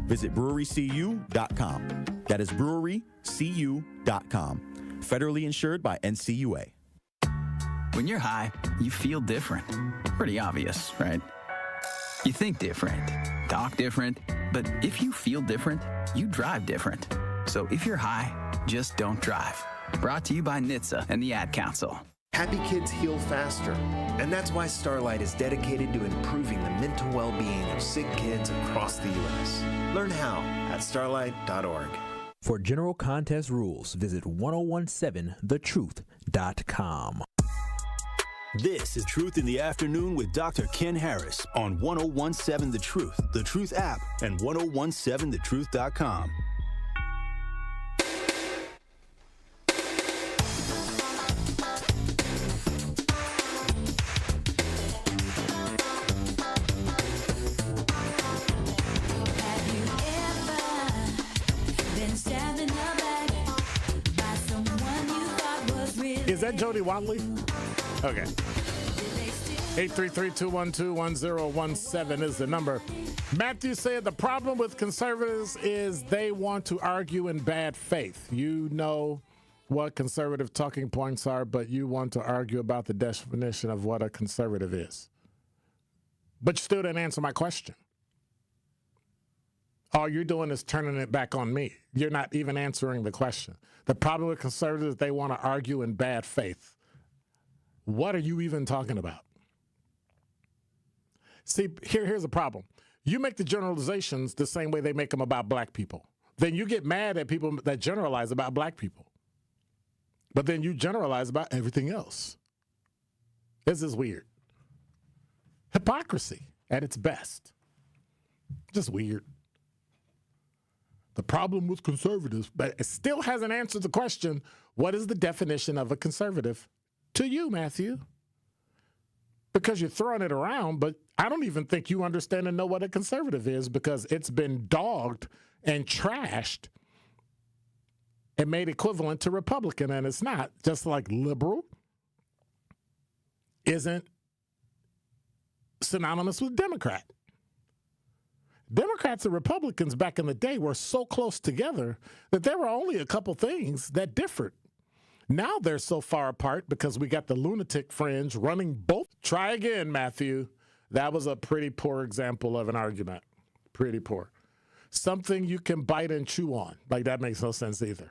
Visit brewerycu.com. That is brewerycu.com. Federally insured by NCUA. When you're high, you feel different. Pretty obvious, right? You think different, talk different, but if you feel different, you drive different. So if you're high, just don't drive. Brought to you by NHTSA and the Ad Council. Happy kids heal faster, and that's why Starlight is dedicated to improving the mental well-being of sick kids across the U.S. Learn how at starlight.org. For general contest rules, visit 1017thetruth.com. This is Truth in the Afternoon with Dr. Ken Harris on 1017 The Truth app, and 1017thetruth.com. Is that Jody Watley? Okay. 833-212-1017 is the number. Matthew said the problem with conservatives is they want to argue in bad faith. You know what conservative talking points are, but you want to argue about the definition of what a conservative is. But you still didn't answer my question. All you're doing is turning it back on me. You're not even answering the question. The problem with conservatives is they want to argue in bad faith. What are you even talking about? See, here's the problem. You make the generalizations the same way they make them about black people. Then you get mad at people that generalize about black people. But then you generalize about everything else. This is weird. Hypocrisy at its best. Just weird. The problem with conservatives, but it still hasn't answered the question, what is the definition of a conservative to you, Matthew? Because you're throwing it around, but I don't even think you understand and know what a conservative is, because it's been dogged and trashed and made equivalent to Republican, and it's not. Just like liberal isn't synonymous with Democrat. Democrats and Republicans back in the day were so close together that there were only a couple things that differed. Now they're so far apart because we got the lunatic fringe running both. Try again, Matthew. That was a pretty poor example of an argument. Pretty poor. something you can bite and chew on. Like, that makes no sense either.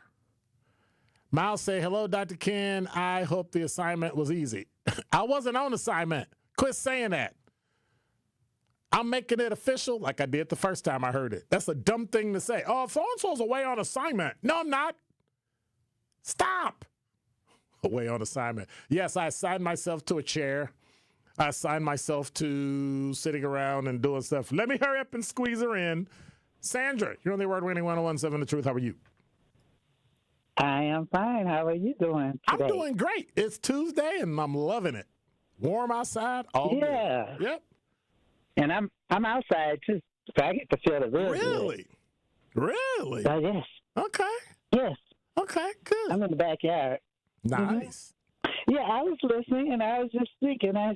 Miles say, hello, Dr. Ken. I hope the assignment was easy. I wasn't on assignment. Quit saying that. I'm making it official like I did the first time I heard it. That's a dumb thing to say. Oh, so-and-so's away on assignment. No, I'm not. Stop. Away on assignment. Yes, I assigned myself to a chair. I assigned myself to sitting around and doing stuff. Let me hurry up and squeeze her in. Sandra, you're on the award-winning 1017 The Truth. How are you? I am fine. How are you doing today? I'm doing great. It's Tuesday, and I'm loving it. Warm outside all day. Yep. And I'm outside, too, so I get to feel the real Really? Really? Yes. Okay. Yes. Okay, good. I'm in the backyard. Nice. Yeah, I was listening, and I was just thinking, I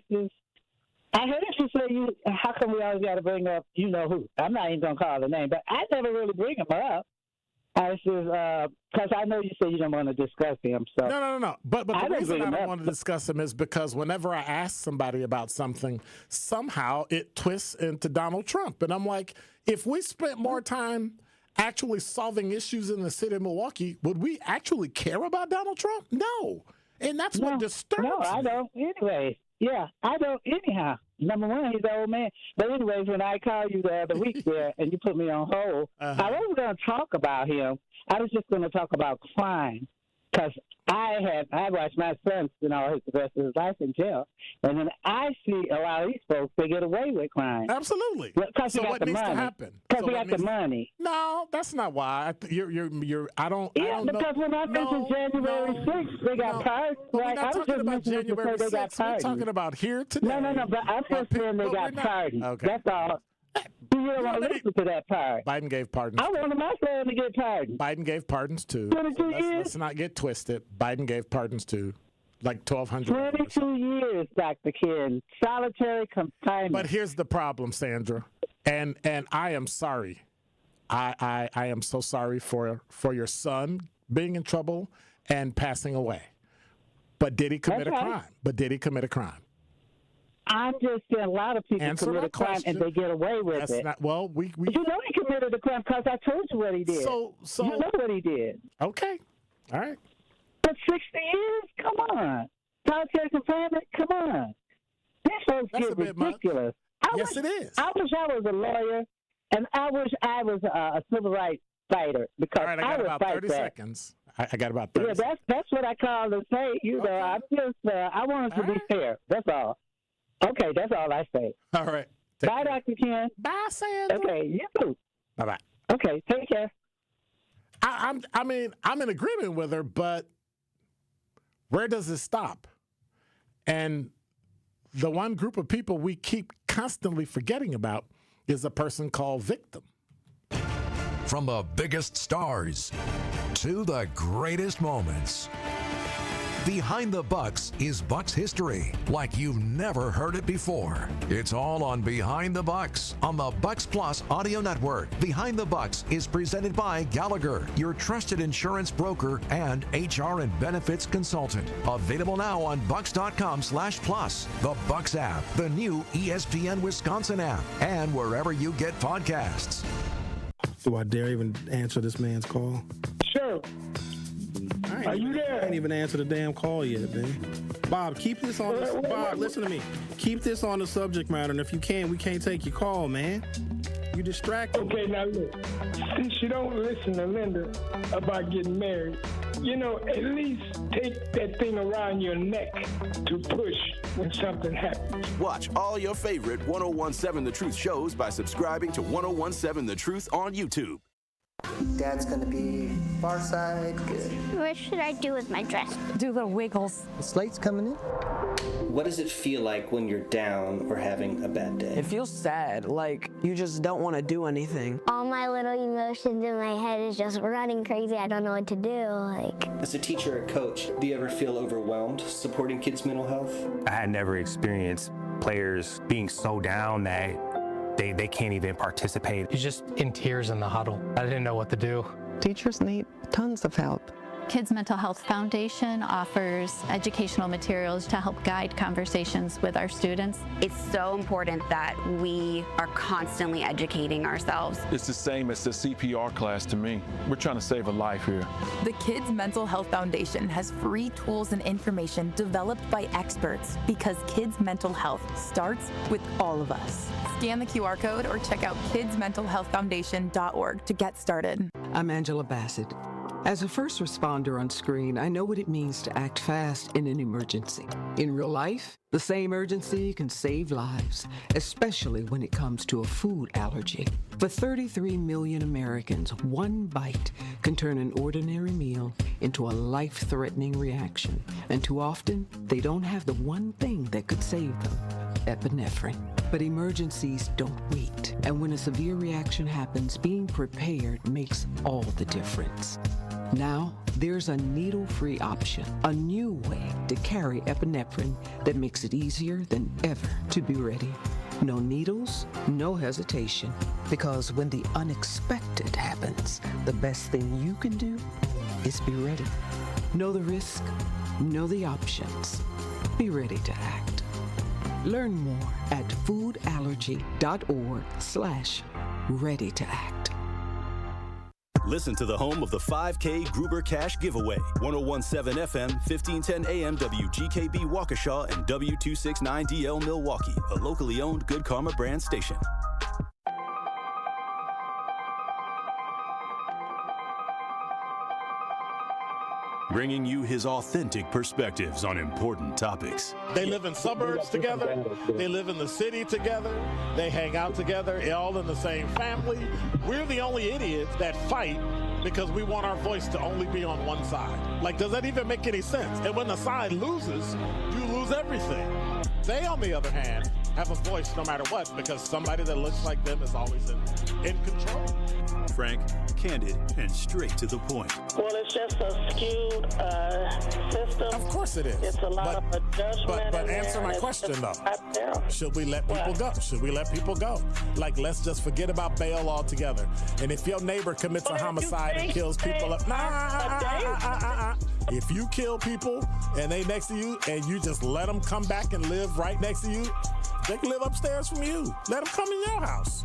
heard you say, how come we always got to bring up you know who? I'm not even going to call the name, but I never really bring him up. I said, because I know you said you don't want to discuss him. So No. But the reason I don't want to discuss him is because whenever I ask somebody about something, somehow it twists into Donald Trump. And I'm like, if we spent more time actually solving issues in the city of Milwaukee, would we actually care about Donald Trump? No. And that's what disturbs me. No, I don't. Anyway, yeah, I don't anyhow. Number one, he's an old man. But anyways, when I called you the other week there and you put me on hold, I wasn't going to talk about him. I was just going to talk about crime. Because I watched my son spend all the rest of his life in jail. And then I see a lot of these folks, they get away with crime. Absolutely. Because so they got what the needs money. to happen? Because they got the money. No, that's not why. I don't because know. when I mentioned January 6th, they got pardoned. We're not talking about January 6th. We're talking about here today. No, but I'm just saying they got pardoned. Okay. That's all. You don't want to listen to that part. Biden gave pardons. I wanted my son to get pardoned. Biden gave pardons too. 22 years? Let's not get twisted. Biden gave pardons too. Like 1,200. 22 years, Dr. Ken. Solitary confinement. But here's the problem, Sandra. And I am sorry. I am so sorry for your son being in trouble and passing away. But did he commit a crime? I'm just saying a lot of people commit a crime and they get away with it. Well, we you know he committed a crime because I told you what he did. So you know what he did. Okay. All right. But 60 years? Come on. Solitary confinement? Come on. These folks get ridiculous. Yes, it is. I wish I was a lawyer, and I wish I was a civil rights fighter because all right, I got about 30 seconds. I got about 30 seconds. Yeah, that's what I call to say. Okay. I'm just, I want us to be fair. That's all. Okay, that's all I say. All right. Bye, Dr. Ken. Bye, Sandra. Okay, you too. Bye-bye. Okay, take care. I'm in agreement with her, but where does it stop? And the one group of people we keep constantly forgetting about is a person called victim. From the biggest stars to the greatest moments. Behind the Bucks is Bucks history, like you've never heard it before. It's all on Behind the Bucks on the Bucks Plus audio network. Behind the Bucks is presented by Gallagher, your trusted insurance broker and HR and benefits consultant. Available now on bucks.com/plus, the Bucks app, the new ESPN Wisconsin app, and wherever you get podcasts. Do I dare even answer this man's call? Sure. Are you there? I ain't even answered the damn call yet, man. Bob, keep this on the... Bob, listen to me. Keep this on the subject matter, and if you can, we can't take your call, man. You distracted. Okay, now look. Since you don't listen to Linda about getting married, at least take that thing around your neck to push when something happens. Watch all your favorite 1017 The Truth shows by subscribing to 1017 The Truth on YouTube. Dad's gonna be far side. Good. What should I do with my dress? Do the wiggles. The slate's coming in. What does it feel like when you're down or having a bad day? It feels sad, like you just don't want to do anything. All my little emotions in my head is just running crazy. I don't know what to do. As a teacher or coach, do you ever feel overwhelmed supporting kids' mental health? I had never experienced players being so down that they can't even participate. He's just in tears in the huddle. I didn't know what to do. Teachers need tons of help. Kids Mental Health Foundation offers educational materials to help guide conversations with our students. It's so important that we are constantly educating ourselves. It's the same as the CPR class to me. We're trying to save a life here. The Kids Mental Health Foundation has free tools and information developed by experts because kids' mental health starts with all of us. Scan the QR code or check out kidsmentalhealthfoundation.org to get started. I'm Angela Bassett. As a first responder on screen, I know what it means to act fast in an emergency. In real life, the same urgency can save lives, especially when it comes to a food allergy. For 33 million Americans, one bite can turn an ordinary meal into a life-threatening reaction. And too often, they don't have the one thing that could save them, epinephrine. But emergencies don't wait. And when a severe reaction happens, being prepared makes all the difference. Now, there's a needle-free option, a new way to carry epinephrine that makes it easier than ever to be ready. No needles, no hesitation, because when the unexpected happens, the best thing you can do is be ready. Know the risk, know the options. Be ready to act. Learn more at foodallergy.org/ready to act. Listen to the home of the 5K Gruber Cash Giveaway. 1017 FM, 1510 AM, WGKB Waukesha, and W269DL Milwaukee, a locally owned Good Karma brand station. Bringing you his authentic perspectives on important topics. They live in suburbs together. They live in the city together. They hang out together, all in the same family. We're the only idiots that fight because we want our voice to only be on one side. Like, does that even make any sense? And when the side loses, you lose everything. They, on the other hand, have a voice no matter what because somebody that looks like them is always in control. Frank, candid, and straight to the point. Well, it's just a skewed system. Of course it is. It's a lot of judgment. But answer my question, though. Should we let people go? Should we let people go? Like, let's just forget about bail altogether. And if your neighbor commits a homicide and kills people up, if you kill people and they next to you and you just let them come back and live right next to you, they can live upstairs from you. Let them come in your house.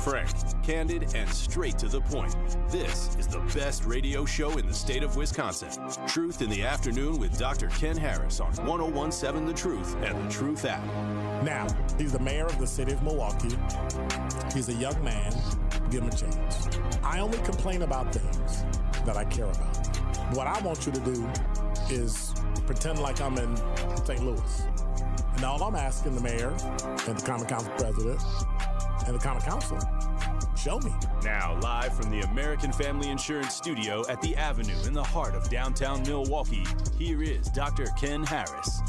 Frank, candid, and straight to the point. This is the best radio show in the state of Wisconsin. Truth in the Afternoon with Dr. Ken Harris on 1017 The Truth and The Truth app. Now, he's the mayor of the city of Milwaukee. He's a young man. Give him a chance. I only complain about things that I care about. What I want you to do is pretend like I'm in St. Louis. And all I'm asking the mayor and the Common Council president and the Common Council, show me. Now, live from the American Family Insurance Studio at the Avenue in the heart of downtown Milwaukee, here is Dr. Ken Harris.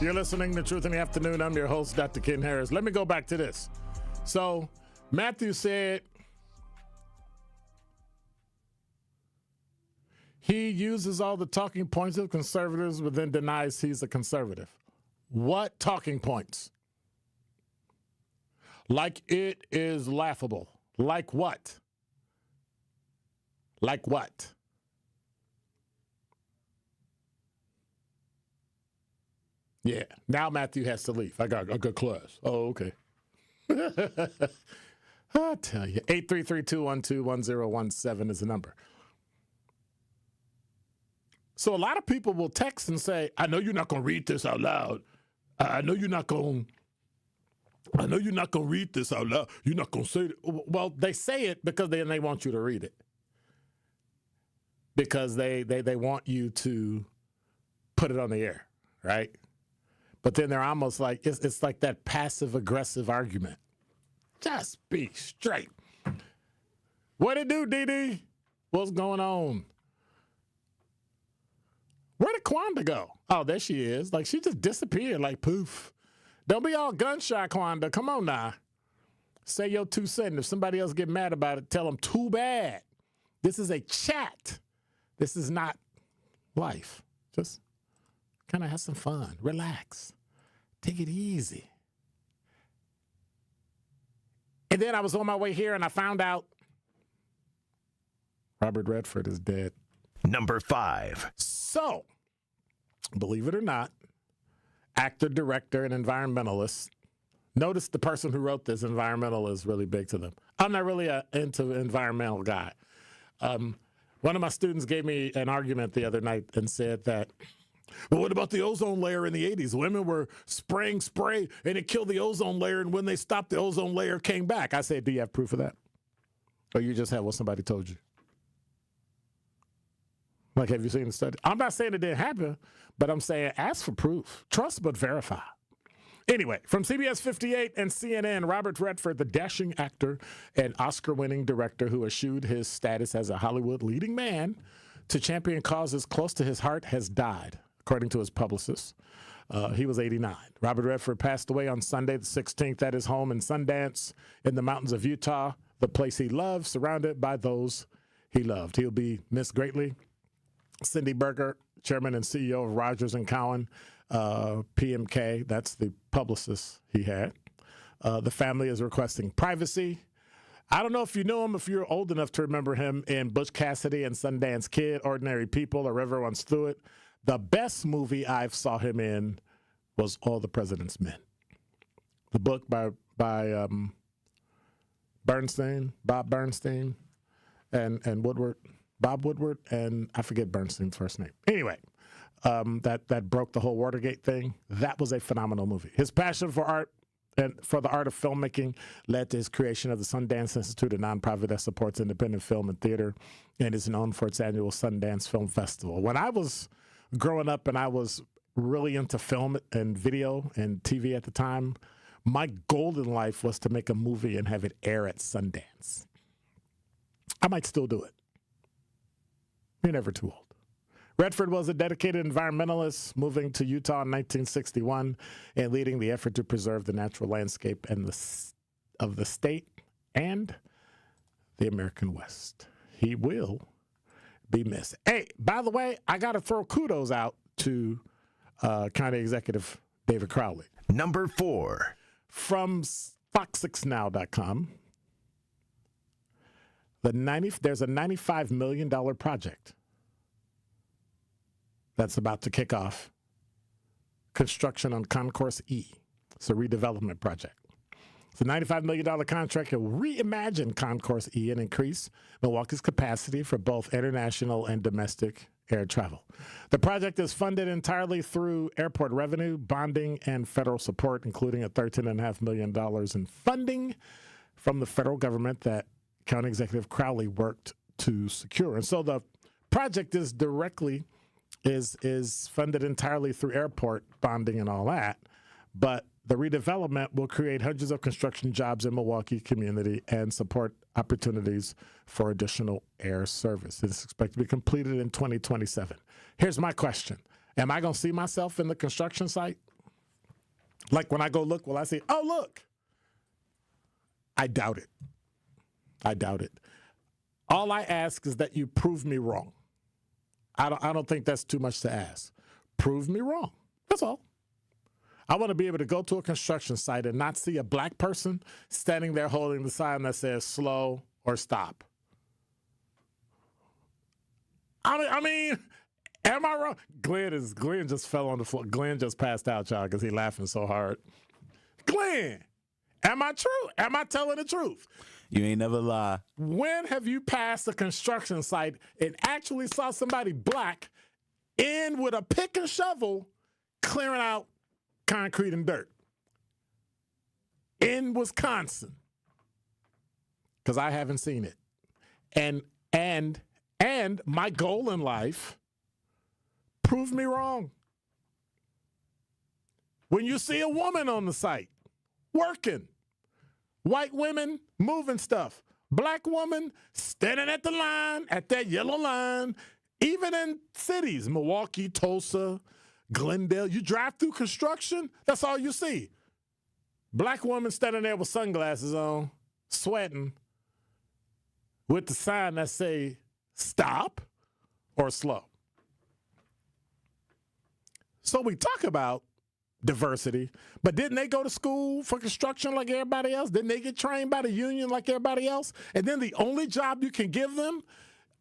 You're listening to Truth in the Afternoon. I'm your host, Dr. Ken Harris. Let me go back to this. So, Matthew said he uses all the talking points of conservatives, but then denies he's a conservative. What talking points? Like it is laughable. Like what? Like what? Yeah, now Matthew has to leave. I got a good class. Oh, okay. I tell you, 833-212-1017 is the number. So a lot of people will text and say, I know you're not going to read this out loud. I know you're not going to read this out loud. You're not going to say it. Well, they say it because they want you to read it. Because they want you to put it on the air, right? But then they're almost like, it's like that passive-aggressive argument. Just be straight. What it do, Dee? What's going on? Where did Kwanda go? Oh, there she is. Like, she just disappeared, like poof. Don't be all gun-shy, Kwanda. Come on now. Say your 2 cents. If somebody else get mad about it, tell them too bad. This is a chat. This is not life. Just kind of have some fun. Relax. Take it easy. And then I was on my way here and I found out Robert Redford is dead. Number 5. So, believe it or not, actor, director, and environmentalist. Notice the person who wrote this, environmental, is really big to them. I'm not really into environmental guy. One of my students gave me an argument the other night and said that, well, what about the ozone layer in the 80s? Women were spraying spray and it killed the ozone layer, and when they stopped, the ozone layer came back. I said, do you have proof of that? Or you just have what somebody told you? Like, have you seen the study? I'm not saying it didn't happen, but I'm saying ask for proof. Trust but verify. Anyway, from CBS 58 and CNN, Robert Redford, the dashing actor and Oscar-winning director who eschewed his status as a Hollywood leading man to champion causes close to his heart, has died, according to his publicist. He was 89. Robert Redford passed away on Sunday the 16th at his home in Sundance in the mountains of Utah, the place he loved, surrounded by those he loved. He'll be missed greatly. Cindy Berger, chairman and CEO of Rogers & Cowan, PMK, that's the publicist he had. The family is requesting privacy. I don't know if you knew him, if you're old enough to remember him in Butch Cassidy and Sundance Kid, Ordinary People, A River Runs Through It. The best movie I saw him in was All the President's Men. The book by Bernstein, Bob Bernstein, and Woodward, Bob Woodward, and I forget Bernstein's first name. Anyway, that broke the whole Watergate thing. That was a phenomenal movie. His passion for art and for the art of filmmaking led to his creation of the Sundance Institute, a nonprofit that supports independent film and theater, and is known for its annual Sundance Film Festival. When I was growing up and I was really into film and video and TV at the time, my goal in life was to make a movie and have it air at Sundance. I might still do it. You're never too old. Redford was a dedicated environmentalist, moving to Utah in 1961 and leading the effort to preserve the natural landscape of the state and the American West. He will be missed. Hey, by the way, I got to throw kudos out to County Executive David Crowley. Number 4. From Fox6now.com, there's a $95 million project that's about to kick off construction on Concourse E. It's a redevelopment project. It's a $95 million contract to reimagine Concourse E and increase Milwaukee's capacity for both international and domestic air travel. The project is funded entirely through airport revenue, bonding, and federal support, including a $13.5 million in funding from the federal government that County Executive Crowley worked to secure. And so the project is funded entirely through airport bonding and all that, but the redevelopment will create hundreds of construction jobs in Milwaukee community and support opportunities for additional air service. It's expected to be completed in 2027. Here's my question. Am I going to see myself in the construction site? Like when I go look, will I say, oh, look? I doubt it. I doubt it. All I ask is that you prove me wrong. I don't think that's too much to ask. Prove me wrong. That's all. I want to be able to go to a construction site and not see a black person standing there holding the sign that says slow or stop. I mean, am I wrong? Glenn just fell on the floor. Glenn just passed out, y'all, because he's laughing so hard. Glenn, am I true? Am I telling the truth? You ain't never lie. When have you passed a construction site and actually saw somebody black in with a pick and shovel clearing out concrete and dirt? In Wisconsin. Because I haven't seen it. And my goal in life, prove me wrong. When you see a woman on the site working, white women moving stuff, black woman standing at the line, at that yellow line, even in cities, Milwaukee, Tulsa, Glendale, you drive through construction, that's all you see. Black woman standing there with sunglasses on, sweating with the sign that say stop or slow. So we talk about diversity, but didn't they go to school for construction like everybody else? Didn't they get trained by the union like everybody else? And then the only job you can give them,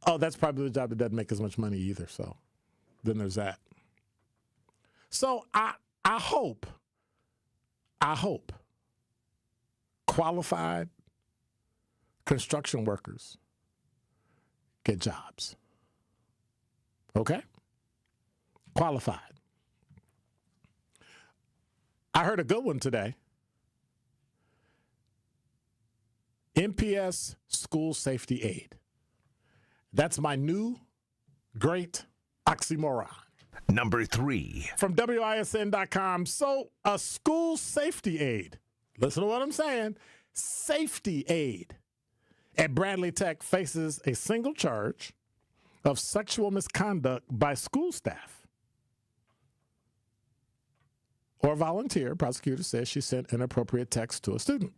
oh, that's probably the job that doesn't make as much money either. So then there's that. So I hope qualified construction workers get jobs. Okay? Qualified. I heard a good one today. MPS School Safety Aid. That's my new great oxymoron. Number 3. From WISN.com. So a school safety aid, listen to what I'm saying, safety aid at Bradley Tech faces a single charge of sexual misconduct by school staff or volunteer. Prosecutor says she sent inappropriate text to a student.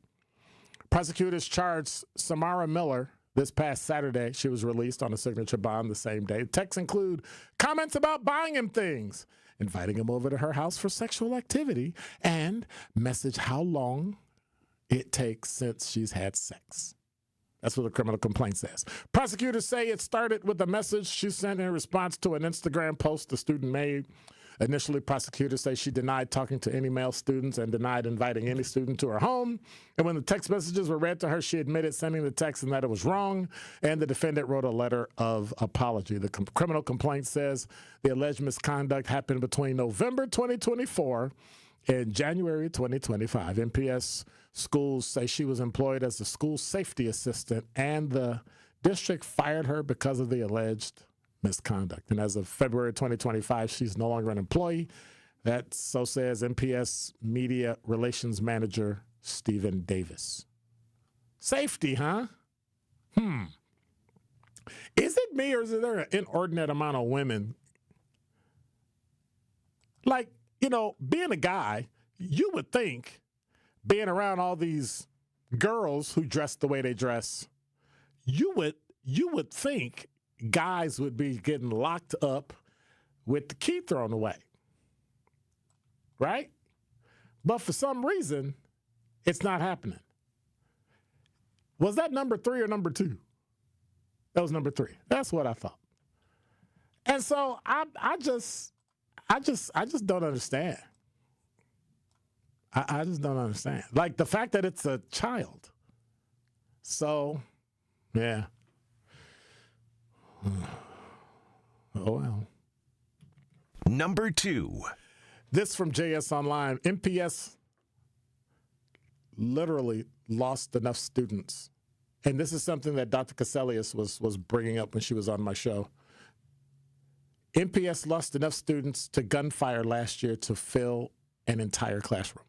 Prosecutors charged Samara Miller this past Saturday. She was released on a signature bond the same day. Texts include comments about buying him things, inviting him over to her house for sexual activity, and message how long it takes since she's had sex. That's what the criminal complaint says. Prosecutors say it started with a message she sent in response to an Instagram post the student made. Initially, prosecutors say she denied talking to any male students and denied inviting any student to her home. And when the text messages were read to her, she admitted sending the text and that it was wrong. And the defendant wrote a letter of apology. The criminal complaint says the alleged misconduct happened between November 2024 and January 2025. MPS schools say she was employed as a school safety assistant, and the district fired her because of the alleged misconduct. And as of February 2025, she's no longer an employee. That so says MPS Media Relations Manager Stephen Davis. Safety, huh? Is it me, or is there an inordinate amount of women? Like, you know, being a guy, you would think being around all these girls who dress the way they dress, you would think guys would be getting locked up with the key thrown away, right? But for some reason, it's not happening. Was that number 3 or number 2? That was number 3. That's what I thought. And so I just don't understand. I just don't understand. Like the fact that it's a child. So, yeah. Oh, well. Number 2. This from JS Online. MPS literally lost enough students. And this is something that Dr. Caselius was bringing up when she was on my show. MPS lost enough students to gunfire last year to fill an entire classroom.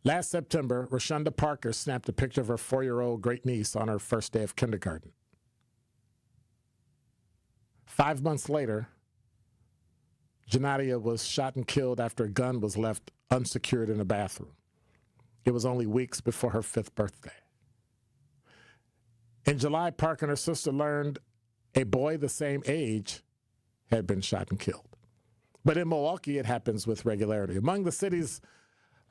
Last September, Rashonda Parker snapped a picture of her 4-year-old great-niece on her first day of kindergarten. 5 months later, Janadia was shot and killed after a gun was left unsecured in a bathroom. It was only weeks before her 5th birthday. In July, Parker and her sister learned a boy the same age had been shot and killed. But in Milwaukee, it happens with regularity. Among the city's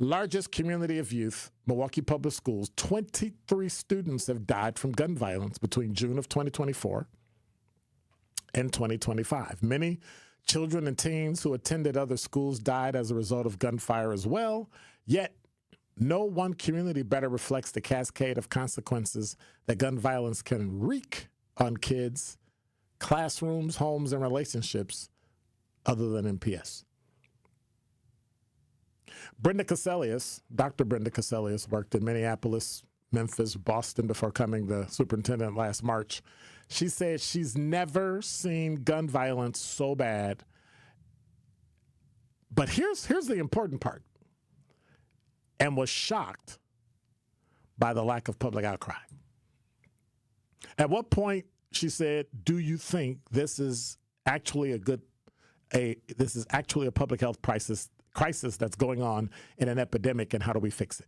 largest community of youth, Milwaukee Public Schools, 23 students have died from gun violence between June of 2024 and 2025. Many children and teens who attended other schools died as a result of gunfire as well, yet no one community better reflects the cascade of consequences that gun violence can wreak on kids, classrooms, homes, and relationships other than MPS. Brenda Caselius, Dr. Brenda Caselius, worked in Minneapolis, Memphis, Boston before becoming the superintendent last March. She said she's never seen gun violence so bad. But here's the important part, and was shocked by the lack of public outcry. At what point, she said, do you think this is actually a public health crisis that's going on in an epidemic, and how do we fix it?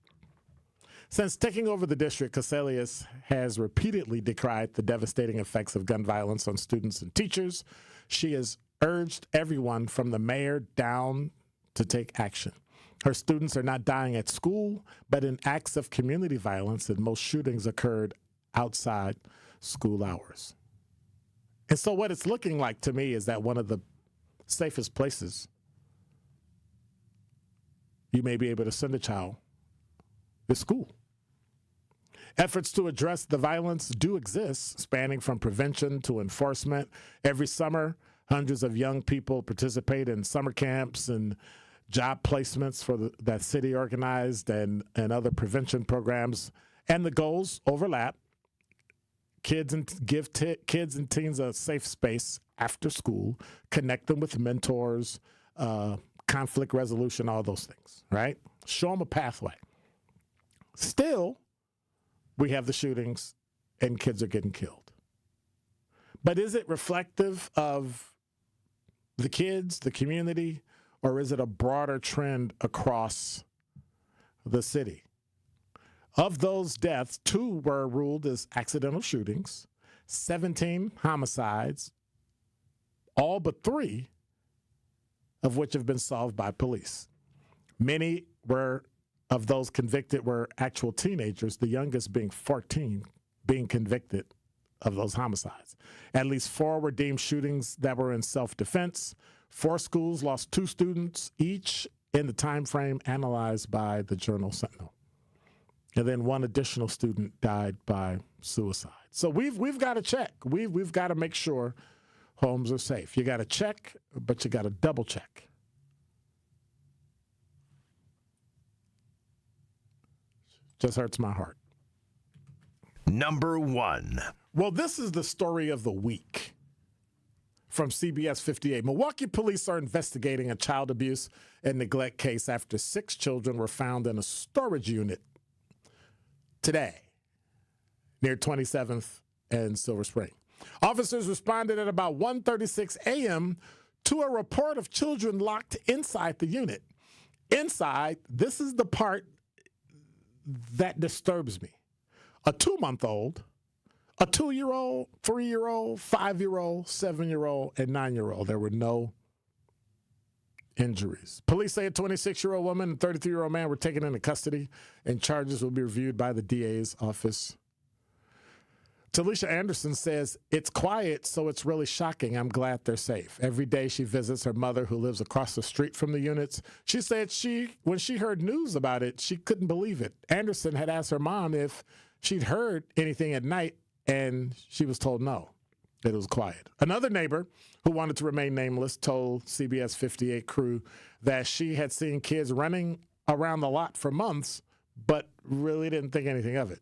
Since taking over the district, Caselius has repeatedly decried the devastating effects of gun violence on students and teachers. She has urged everyone from the mayor down to take action. Her students are not dying at school, but in acts of community violence, and most shootings occurred outside school hours. And so what it's looking like to me is that one of the safest places you may be able to send a child is school. Efforts to address the violence do exist, spanning from prevention to enforcement. Every summer, hundreds of young people participate in summer camps and job placements for that city organized and other prevention programs. And the goals overlap. Give kids and teens a safe space after school, connect them with mentors, conflict resolution, all those things, right? Show them a pathway. Still, we have the shootings and kids are getting killed. But is it reflective of the kids, the community, or is it a broader trend across the city? Of those deaths, 2 were ruled as accidental shootings, 17 homicides, all but 3 of which have been solved by police. Many of those convicted were actual teenagers, the youngest being 14, being convicted of those homicides. At least 4 were deemed shootings that were in self-defense. 4 schools lost 2 students each in the time frame analyzed by the Journal Sentinel. And then 1 additional student died by suicide. So we've got to check. We've got to make sure homes are safe. You got to check, but you got to double check. Just hurts my heart. Number 1. Well, this is the story of the week from CBS 58. Milwaukee police are investigating a child abuse and neglect case after 6 children were found in a storage unit today near 27th and Silver Spring. Officers responded at about 1:36 a.m. to a report of children locked inside the unit. Inside, this is the part that disturbs me. A 2-month-old, a 2-year-old, 3-year-old, 5-year-old, 7-year-old, and 9-year-old. There were no injuries. Police say a 26-year-old woman and 33-year-old man were taken into custody, and charges will be reviewed by the DA's office. Talisha Anderson says, "It's quiet, so it's really shocking. I'm glad they're safe. Every day she visits her mother, who lives across the street from the units. She said when she heard news about it, she couldn't believe it. Anderson had asked her mom if she'd heard anything at night, and she was told no, that it was quiet." Another neighbor who wanted to remain nameless told CBS 58 crew that she had seen kids running around the lot for months, but really didn't think anything of it.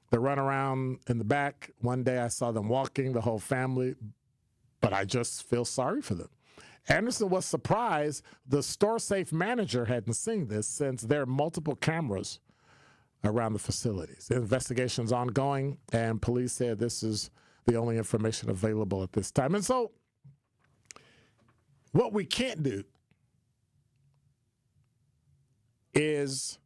They run around in the back. One day I saw them walking, the whole family, but I just feel sorry for them. Anderson was surprised the store safe manager hadn't seen this, since there are multiple cameras around the facilities. The investigation's ongoing, and police said this is the only information available at this time. And so what we can't do is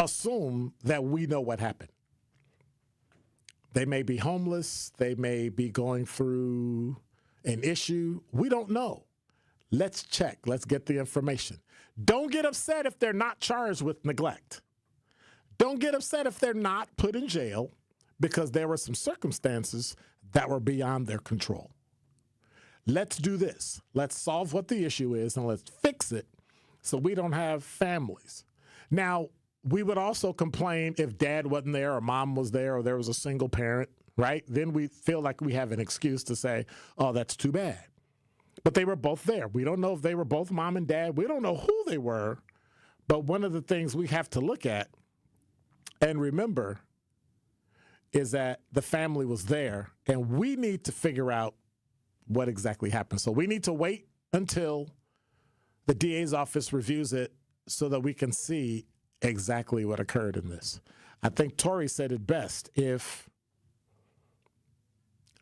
assume that we know what happened. They may be homeless. They may be going through an issue. We don't know. Let's check. Let's get the information. Don't get upset if they're not charged with neglect. Don't get upset if they're not put in jail, because there were some circumstances that were beyond their control. Let's do this. Let's solve what the issue is, and let's fix it so we don't have families. Now, we would also complain if dad wasn't there or mom was there or there was a single parent, right? Then we feel like we have an excuse to say, oh, that's too bad. But they were both there. We don't know if they were both mom and dad. We don't know who they were. But one of the things we have to look at and remember is that the family was there, and we need to figure out what exactly happened. So we need to wait until the DA's office reviews it so that we can see exactly what occurred in this. I think Tori said it best. If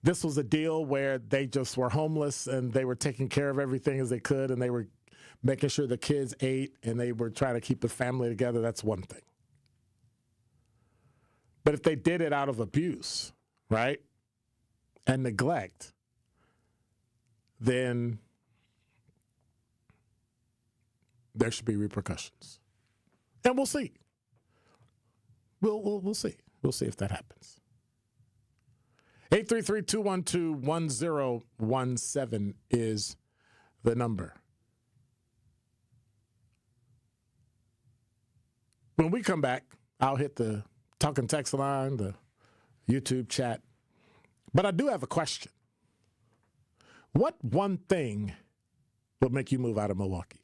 this was a deal where they just were homeless and they were taking care of everything as they could, and they were making sure the kids ate and they were trying to keep the family together, that's one thing. But if they did it out of abuse, right, and neglect, then there should be repercussions. And we'll see. We'll see. We'll see if that happens. 833-212-1017 is the number. When we come back, I'll hit the talk and text line, the YouTube chat. But I do have a question. What one thing will make you move out of Milwaukee?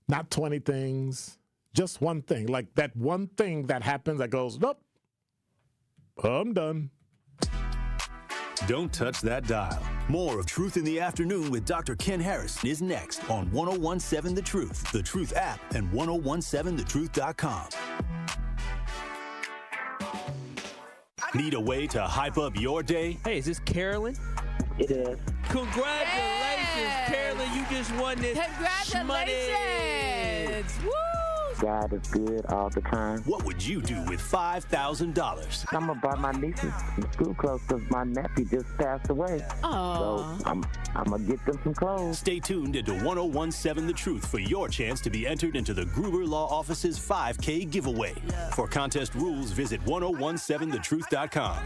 Not 20 things, just one thing. Like that one thing that happens that goes, nope, I'm done. Don't touch that dial. More of Truth in the Afternoon with Dr. Ken Harris is next on 1017 The Truth, The Truth app, and 1017thetruth.com. Need a way to hype up your day? Hey, is this Carolyn? It is. Congratulations, Carolyn. You just won this Congratulations. Woo! God is good all the time. What would you do with $5,000? I'm going to buy my nieces some school clothes because my nephew just passed away. Aww. So I'm going to get them some clothes. Stay tuned into 1017 The Truth for your chance to be entered into the Gruber Law Office's 5K giveaway. For contest rules, visit 1017thetruth.com.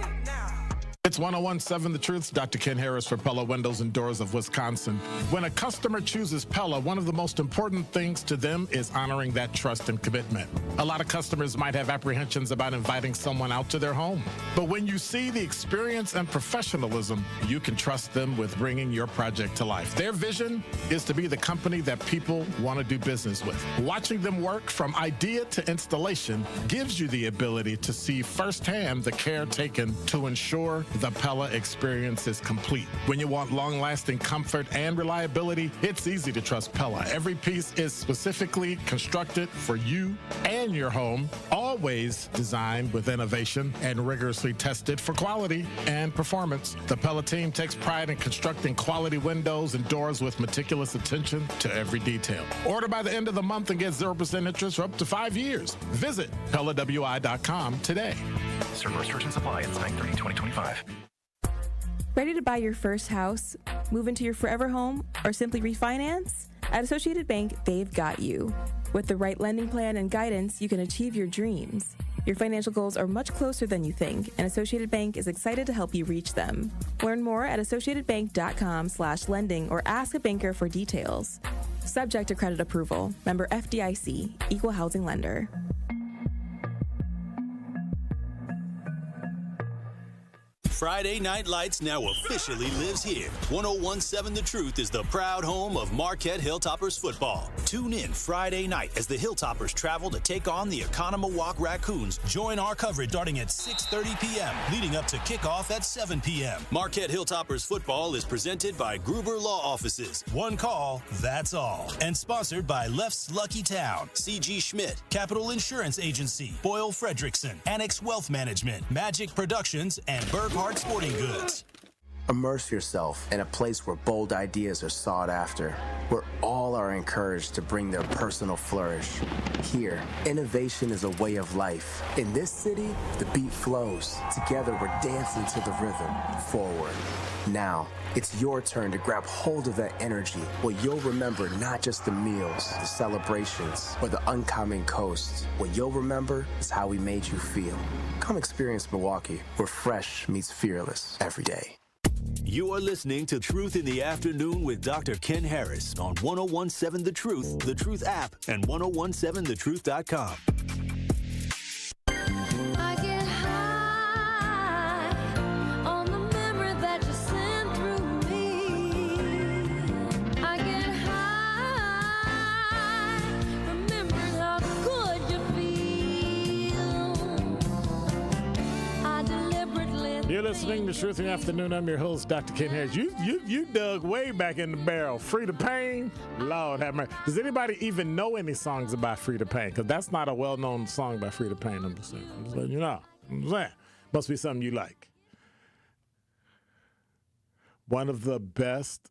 It's 1017 The Truth. Dr. Ken Harris for Pella Windows and Doors of Wisconsin. When a customer chooses Pella, one of the most important things to them is honoring that trust and commitment. A lot of customers might have apprehensions about inviting someone out to their home. But when you see the experience and professionalism, you can trust them with bringing your project to life. Their vision is to be the company that people want to do business with. Watching them work from idea to installation gives you the ability to see firsthand the care taken to ensure the Pella experience is complete. When you want long-lasting comfort and reliability, it's easy to trust Pella. Every piece is specifically constructed for you and your home, always designed with innovation and rigorously tested for quality and performance. The Pella team takes pride in constructing quality windows and doors with meticulous attention to every detail. Order by the end of the month and get 0% interest for up to 5 years. Visit PellaWI.com today. Certain restrictions apply. It's 9/30/2025. Ready to buy your first house, move into your forever home, or simply refinance? At Associated Bank, they've got you. With the right lending plan and guidance, you can achieve your dreams. Your financial goals are much closer than you think, and Associated Bank is excited to help you reach them. Learn more at associatedbank.com/lending or ask a banker for details. Subject to credit approval. Member FDIC. Equal housing lender. Friday Night Lights now officially lives here. 1017 The Truth is the proud home of Marquette Hilltoppers football. Tune in Friday night as the Hilltoppers travel to take on the Oconomowoc Raccoons. Join our coverage starting at 6:30 p.m., leading up to kickoff at 7 p.m. Marquette Hilltoppers football is presented by Gruber Law Offices. One call, that's all. And sponsored by Left's Lucky Town, C.G. Schmidt, Capital Insurance Agency, Boyle Fredrickson, Annex Wealth Management, Magic Productions, and Berghardt Sporting Goods. Immerse yourself in a place where bold ideas are sought after, where all are encouraged to bring their personal flourish. Here, innovation is a way of life. In this city, the beat flows. Together, we're dancing to the rhythm. Forward. Now, it's your turn to grab hold of that energy, where you'll remember not just the meals, the celebrations, or the uncommon coast. What you'll remember is how we made you feel. Come experience Milwaukee, where fresh meets fearless every day. You are listening to Truth in the Afternoon with Dr. Ken Harris on 1017 The Truth, The Truth app, and 1017thetruth.com. I get high on the memory that you sent through me. I get high, remember how good you feel. I deliberately. You're listening to Truth in the Afternoon. I'm your host, Dr. Ken Harris. You dug way back in the barrel. Free the Pain? Lord have mercy. Does anybody even know any songs about Free the Pain? Because that's not a well-known song by Free the Pain. I'm just saying. I'm just letting you know. I'm just saying. Must be something you like. One of the best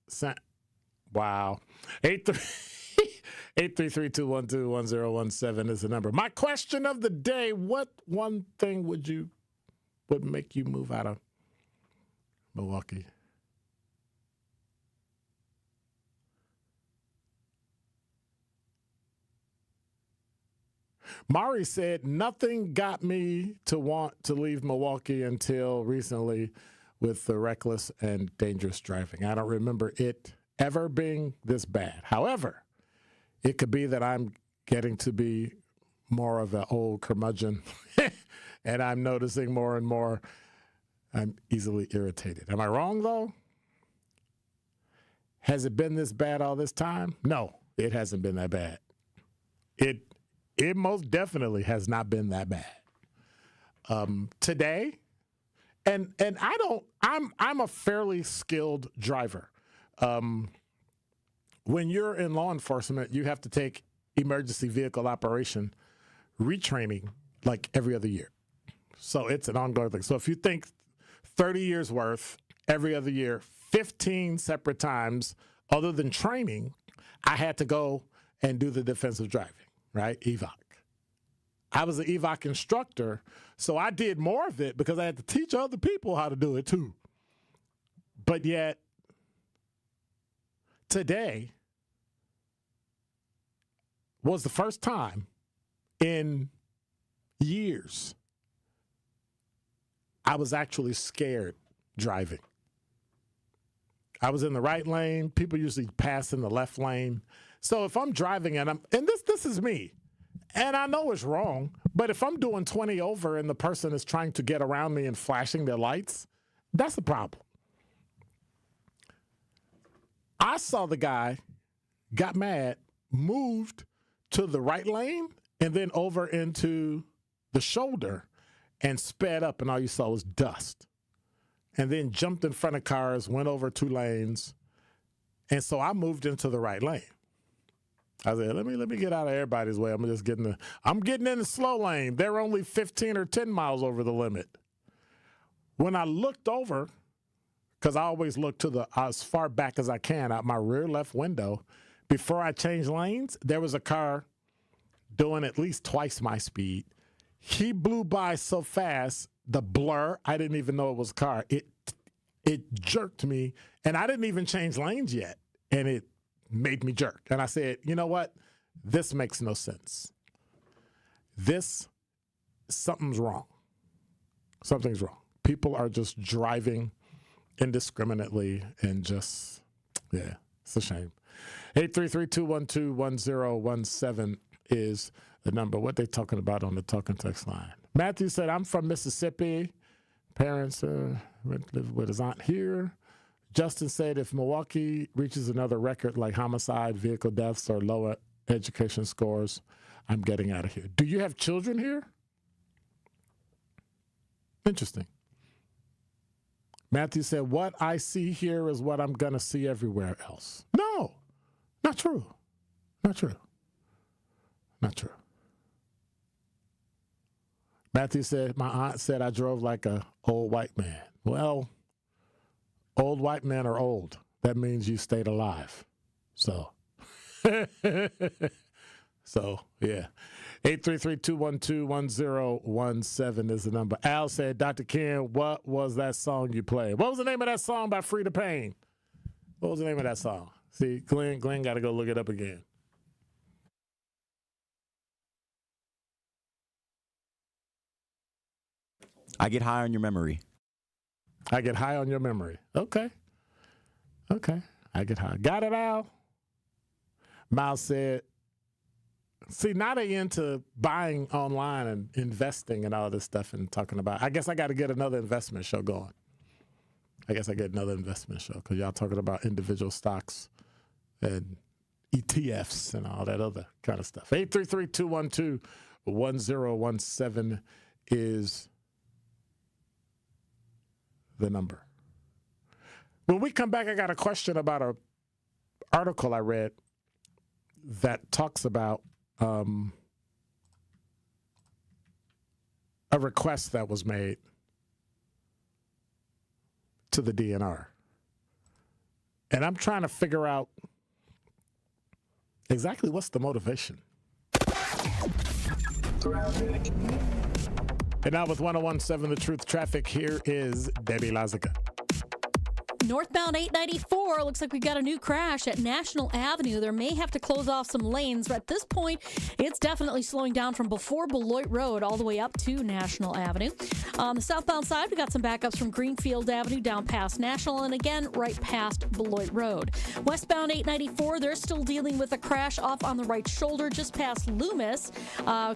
Wow. 833-212-1017 is the number. My question of the day, what one thing would make you move out of Milwaukee? Mari said, nothing got me to want to leave Milwaukee until recently with the reckless and dangerous driving. I don't remember it ever being this bad. However, it could be that I'm getting to be more of an old curmudgeon and I'm noticing more and more I'm easily irritated. Am I wrong, though? Has it been this bad all this time? No, it hasn't been that bad. It most definitely has not been that bad. Today, and I'm a fairly skilled driver. When you're in law enforcement, you have to take emergency vehicle operation retraining like every other year. So it's an ongoing thing. So if you think 30 years worth every other year, 15 separate times, other than training, I had to go and do the defensive driving. Right? EVOC. I was an EVOC instructor, so I did more of it because I had to teach other people how to do it too. But yet, today was the first time in years I was actually scared driving. I was in the right lane. People usually pass in the left lane. So if I'm driving and this is me, and I know it's wrong, but if I'm doing 20 over and the person is trying to get around me and flashing their lights, that's a problem. I saw the guy, got mad, moved to the right lane and then over into the shoulder and sped up, and all you saw was dust. And then jumped in front of cars, went over 2 lanes, and so I moved into the right lane. I said, let me get out of everybody's way. I'm getting in the slow lane. They're only 15 or 10 miles over the limit. When I looked over, because I always look to as far back as I can out my rear left window, before I changed lanes, there was a car doing at least twice my speed. He blew by so fast, the blur, I didn't even know it was a car. It jerked me, and I didn't even change lanes yet, and it made me jerk. And I said, you know what? This makes no sense. Something's wrong. Something's wrong. People are just driving indiscriminately and just, yeah, it's a shame. 833-212-1017 is the number. What they talking about on the talking text line? Matthew said, I'm from Mississippi. Parents live with his aunt here. Justin said, if Milwaukee reaches another record like homicide, vehicle deaths, or lower education scores, I'm getting out of here. Do you have children here? Interesting. Matthew said, what I see here is what I'm going to see everywhere else. No, not true. Not true. Not true. Matthew said, my aunt said I drove like an old white man. Well, old white men are old. That means you stayed alive. So, yeah. 833-212-1017 is the number. Al said, Dr. Ken, what was that song you played? What was the name of that song by Free the Pain? What was the name of that song? See, Glenn got to go look it up again. I get high on your memory. I get high on your memory. Okay. I get high. Got it, Al? Miles said, see, now they into buying online and investing and all this stuff and talking about, I guess I got to get another investment show going. Because y'all talking about individual stocks and ETFs and all that other kind of stuff. 833-212-1017 is the number. When we come back, I got a question about an article I read that talks about a request that was made to the DNR. And I'm trying to figure out Exactly what's the motivation? And now with 101.7 The Truth traffic, here is Debbie Lazaga. Northbound 894, looks like we've got a new crash at National Avenue. There may have to close off some lanes, but at this point, it's definitely slowing down from before Beloit Road all the way up to National Avenue. On the southbound side, we got some backups from Greenfield Avenue down past National and again right past Beloit Road. Westbound 894, they're still dealing with a crash off on the right shoulder just past Loomis,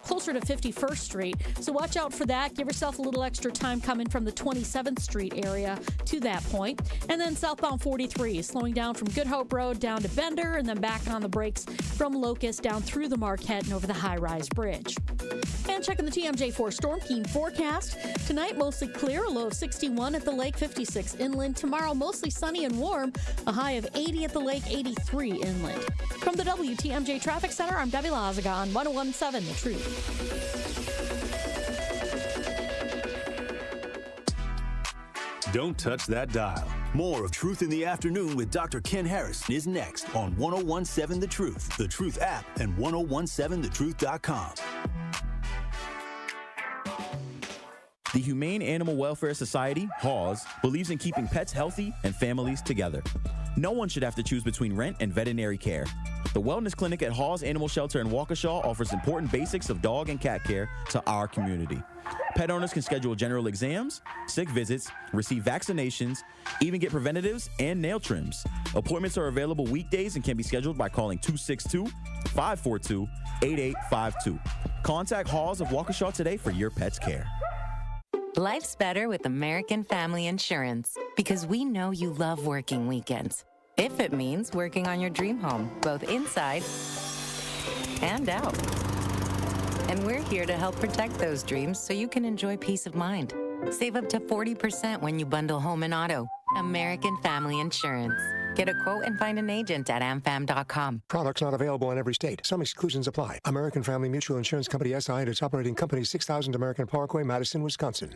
closer to 51st Street. So watch out for that. Give yourself a little extra time coming from the 27th Street area to that point. And then southbound 43, slowing down from Good Hope Road down to Bender and then back on the brakes from Locust down through the Marquette and over the high-rise bridge. And checking the TMJ4 Storm Team forecast. Tonight, mostly clear, a low of 61 at the lake, 56 inland. Tomorrow, mostly sunny and warm, a high of 80 at the lake, 83 inland. From the WTMJ Traffic Center, I'm Debbie Lazaga on 101.7 The Truth. Don't touch that dial. More of Truth in the Afternoon with Dr. Ken Harrison is next on 101.7 The Truth, The Truth app, and 1017thetruth.com. The Humane Animal Welfare Society, HAWS, believes in keeping pets healthy and families together. No one should have to choose between rent and veterinary care. The Wellness Clinic at HAWS Animal Shelter in Waukesha offers important basics of dog and cat care to our community. Pet owners can schedule general exams, sick visits, receive vaccinations, even get preventatives and nail trims. Appointments are available weekdays and can be scheduled by calling 262-542-8852. Contact HAWS of Waukesha today for your pet's care. Life's better with American Family Insurance because we know you love working weekends. If it means working on your dream home, both inside and out. And we're here to help protect those dreams so you can enjoy peace of mind. Save up to 40% when you bundle home and auto. American Family Insurance. Get a quote and find an agent at amfam.com. Products not available in every state. Some exclusions apply. American Family Mutual Insurance Company, SI, and its operating company, 6000 American Parkway, Madison, Wisconsin.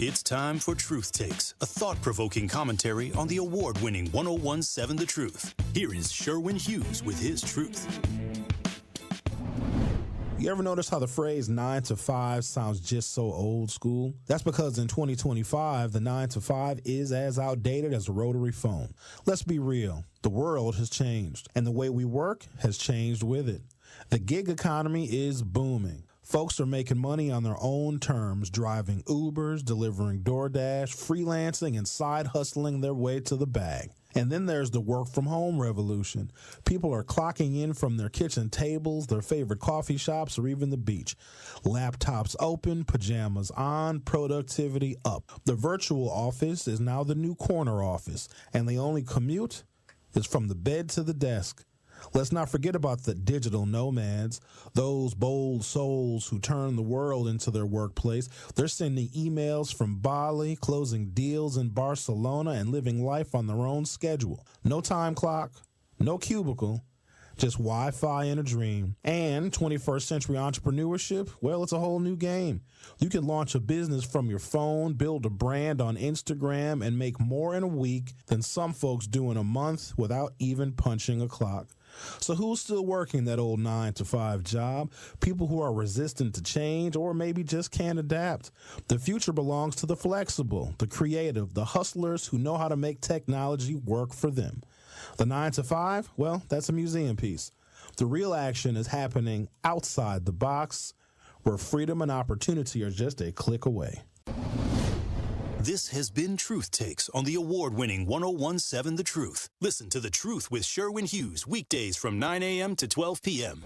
It's time for Truth Takes, a thought-provoking commentary on the award-winning 101.7 The Truth. Here is Sherwin Hughes with his truth. You ever notice how the phrase 9 to 5 sounds just so old school? That's because in 2025, the 9 to 5 is as outdated as a rotary phone. Let's be real. The world has changed, and the way we work has changed with it. The gig economy is booming. Folks are making money on their own terms, driving Ubers, delivering DoorDash, freelancing, and side hustling their way to the bag. And then there's the work-from-home revolution. People are clocking in from their kitchen tables, their favorite coffee shops, or even the beach. Laptops open, pajamas on, productivity up. The virtual office is now the new corner office, and the only commute is from the bed to the desk. Let's not forget about the digital nomads, those bold souls who turn the world into their workplace. They're sending emails from Bali, closing deals in Barcelona, and living life on their own schedule. No time clock, no cubicle, just Wi-Fi and a dream. And 21st century entrepreneurship, well, it's a whole new game. You can launch a business from your phone, build a brand on Instagram, and make more in a week than some folks do in a month without even punching a clock. So who's still working that old 9 to 5 job? People who are resistant to change or maybe just can't adapt. The future belongs to the flexible, the creative, the hustlers who know how to make technology work for them. The 9 to 5, well, that's a museum piece. The real action is happening outside the box, where freedom and opportunity are just a click away. This has been Truth Takes on the award-winning 101.7 The Truth. Listen to The Truth with Sherwin Hughes weekdays from 9 a.m. to 12 p.m.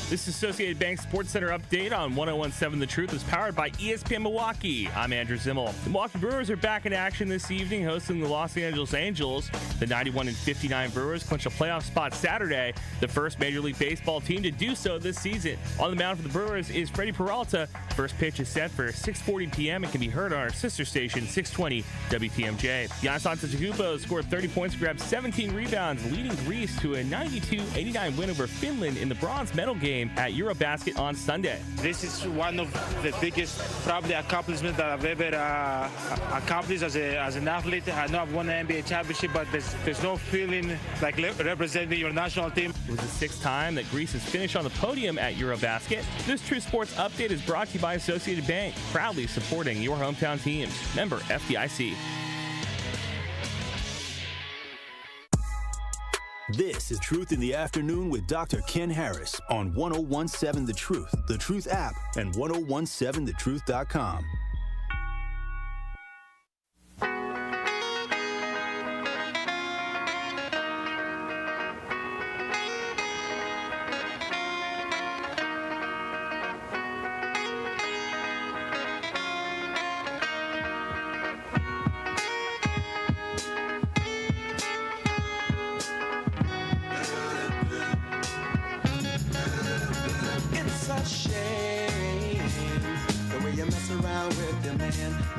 This Associated Bank Sports Center update on 101.7 The Truth is powered by ESPN Milwaukee. I'm Andrew Zimmel. The Milwaukee Brewers are back in action this evening, hosting the Los Angeles Angels. The 91-59 Brewers clinch a playoff spot Saturday, the first Major League Baseball team to do so this season. On the mound for the Brewers is Freddie Peralta. First pitch is set for 6:40 p.m. and can be heard on our sister station, 620 WTMJ. Giannis Antetokounmpo scored 30 points, grabbed 17 rebounds, leading Greece to a 92-89 win over Finland in the bronze medal game game at Eurobasket on Sunday. This is one of the biggest, probably, accomplishments that I've ever accomplished as an athlete. I know I've won an NBA championship, but there's no feeling like representing your national team. It was the sixth time that Greece has finished on the podium at Eurobasket. This True Sports Update is brought to you by Associated Bank, proudly supporting your hometown teams. Member FDIC. This is Truth in the Afternoon with Dr. Ken Harris on 1017 The Truth app, and 1017thetruth.com.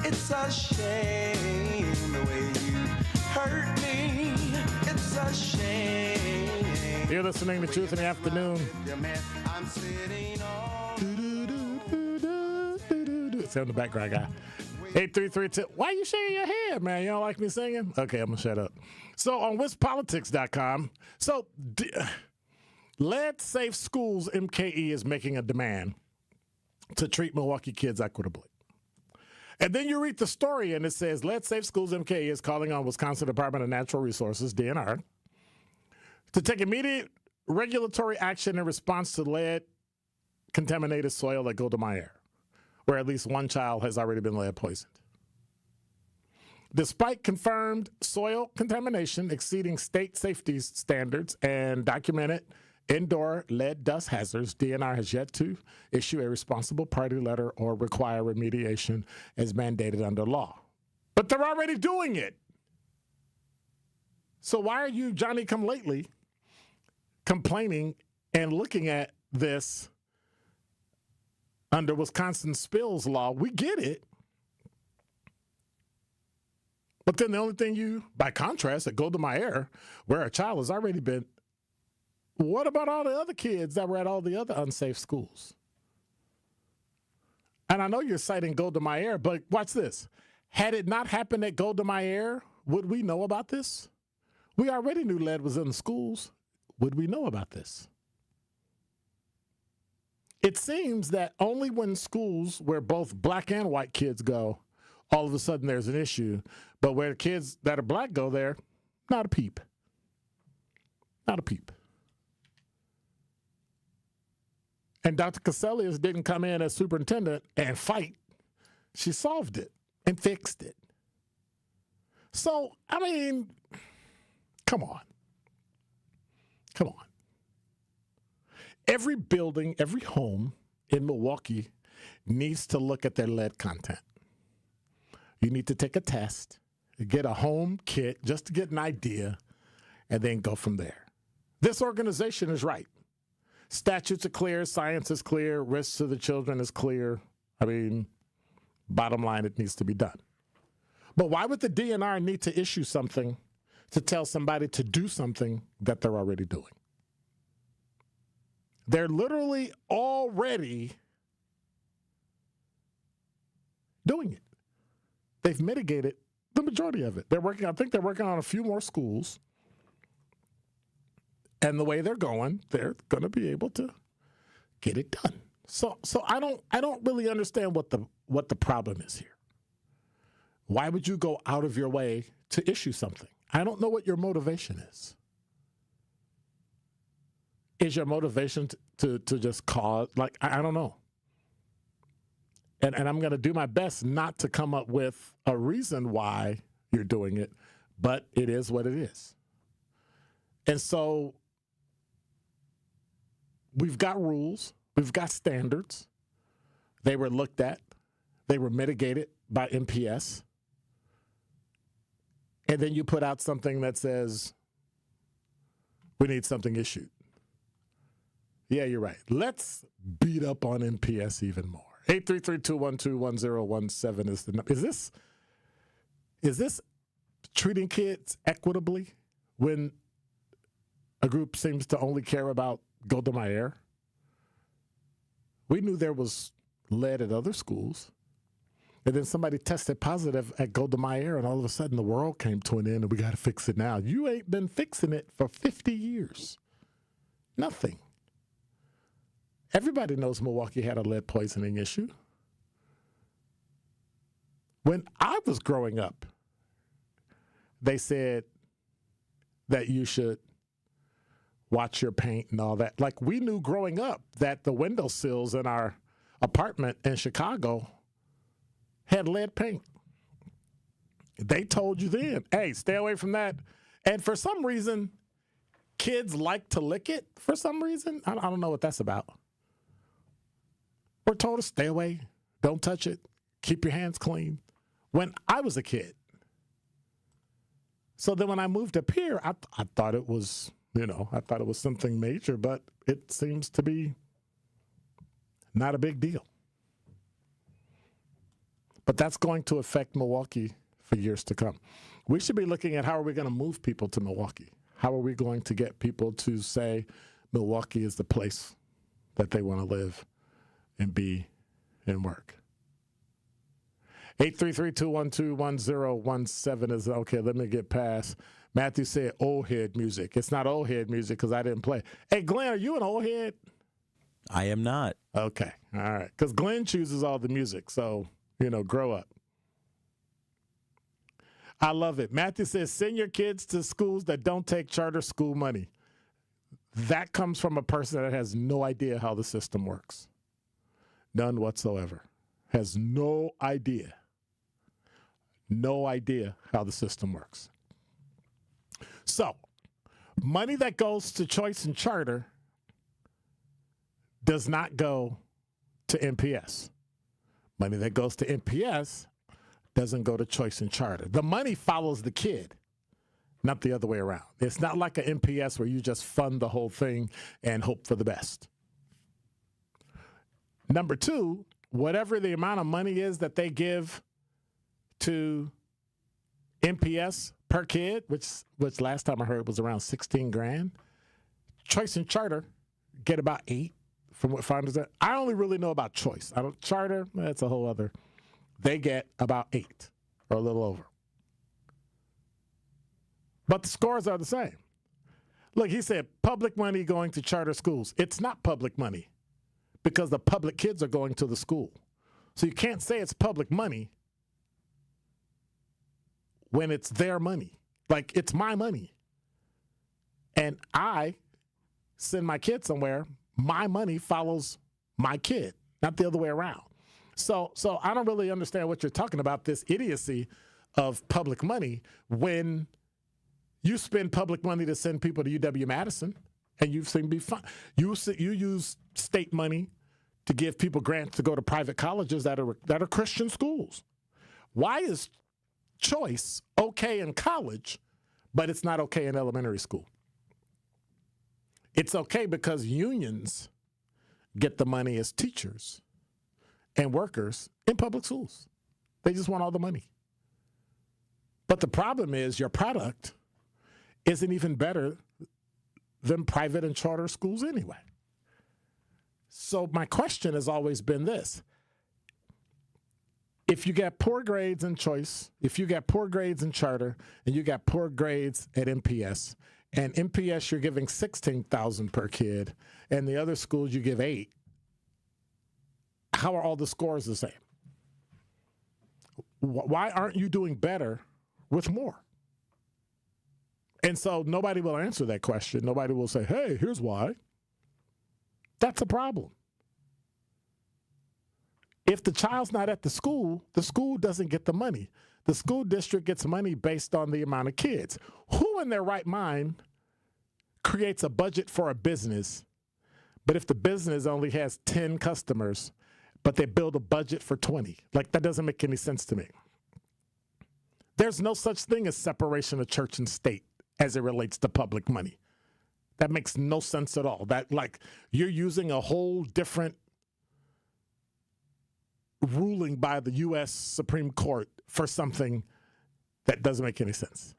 It's a shame the way you hurt me. It's a shame. You're listening to Truth in the Afternoon. I'm sitting on. It's in the background, guy. 8332. Why you shaking your head, man? You don't like me singing? Okay, I'm going to shut up. So on WisPolitics.com, Lead Safe Schools MKE is making a demand to treat Milwaukee kids equitably. And then you read the story, and it says, Lead Safe Schools MKE is calling on Wisconsin Department of Natural Resources, DNR, to take immediate regulatory action in response to lead-contaminated soil at Golda Meir, where at least one child has already been lead poisoned. Despite confirmed soil contamination exceeding state safety standards and documented indoor lead dust hazards, DNR has yet to issue a responsible party letter or require remediation as mandated under law. But they're already doing it. So why are you, Johnny-come-lately, complaining and looking at this under Wisconsin spills law? We get it. But then the only thing you, by contrast, at Golda Meir, where a child has already been, what about all the other kids that were at all the other unsafe schools? And I know you're citing Golda Meir, but watch this. Had it not happened at Golda Meir, would we know about this? We already knew lead was in the schools. Would we know about this? It seems that only when schools where both black and white kids go, all of a sudden there's an issue. But where the kids that are black go there, not a peep. Not a peep. And Dr. Caselius didn't come in as superintendent and fight. She solved it and fixed it. So, I mean, come on. Come on. Every building, every home in Milwaukee needs to look at their lead content. You need to take a test, get a home kit just to get an idea, and then go from there. This organization is right. Statutes are clear, science is clear, risks to the children is clear. I mean, bottom line, it needs to be done. But why would the DNR need to issue something to tell somebody to do something that they're already doing? They're literally already doing it. They've mitigated the majority of it. I think they're working on a few more schools. And the way they're going to be able to get it done. So I don't really understand what the problem is here. Why would you go out of your way to issue something? I don't know what your motivation is. Is your motivation to just cause, I don't know. And I'm going to do my best not to come up with a reason why you're doing it, but it is what it is. And so we've got rules, we've got standards. They were looked at, they were mitigated by MPS. And then you put out something that says, we need something issued. Yeah, you're right. Let's beat up on MPS even more. 833-212-1017 is the number. Is this treating kids equitably when a group seems to only care about Golda Meir? We knew there was lead at other schools. And then somebody tested positive at Golda Meir, and all of a sudden the world came to an end, and we got to fix it now. You ain't been fixing it for 50 years. Nothing. Everybody knows Milwaukee had a lead poisoning issue. When I was growing up, they said that you should watch your paint and all that. Like, we knew growing up that the windowsills in our apartment in Chicago had lead paint. They told you then, hey, stay away from that. And for some reason, kids like to lick it for some reason. I don't know what that's about. We're told to stay away, don't touch it, keep your hands clean. When I was a kid. So then when I moved up here, I thought it was, I thought it was something major, but it seems to be not a big deal. But that's going to affect Milwaukee for years to come. We should be looking at how are we going to move people to Milwaukee? How are we going to get people to say Milwaukee is the place that they want to live and be and work? 833-212-1017 is okay. Let me get past. Matthew said old head music. It's not old head music because I didn't play. Hey, Glenn, are you an old head? I am not. Okay. All right. Because Glenn chooses all the music. So, grow up. I love it. Matthew says, send your kids to schools that don't take charter school money. That comes from a person that has no idea how the system works. None whatsoever. Has no idea. No idea how the system works. So, money that goes to choice and charter does not go to MPS. Money that goes to MPS doesn't go to choice and charter. The money follows the kid, not the other way around. It's not like an MPS where you just fund the whole thing and hope for the best. Number two, whatever the amount of money is that they give to MPS per kid, which last time I heard was around 16 grand. Choice and charter get about 8 from what founders are. I only really know about choice. Charter, that's a whole other. They get about 8 or a little over. But the scores are the same. Look, he said public money going to charter schools. It's not public money because the public kids are going to the school. So you can't say it's public money when it's their money. Like, it's my money. And I send my kid somewhere, my money follows my kid, not the other way around. So I don't really understand what you're talking about, this idiocy of public money, when you spend public money to send people to UW-Madison, and you seem to be fine. You use state money to give people grants to go to private colleges that are Christian schools. Why is choice okay in college, but it's not okay in elementary school? It's okay because unions get the money as teachers and workers in public schools. They just want all the money. But the problem is your product isn't even better than private and charter schools anyway. So my question has always been this. If you get poor grades in choice, if you get poor grades in charter, and you got poor grades at MPS, and MPS you're giving $16,000 per kid, and the other schools you give $8,000, how are all the scores the same? Why aren't you doing better with more? And so nobody will answer that question. Nobody will say, hey, here's why. That's a problem. If the child's not at the school doesn't get the money. The school district gets money based on the amount of kids. Who in their right mind creates a budget for a business, but if the business only has 10 customers, but they build a budget for 20? Like, that doesn't make any sense to me. There's no such thing as separation of church and state as it relates to public money. That makes no sense at all. That, like, you're using a whole different ruling by the U.S. Supreme Court for something that doesn't make any sense.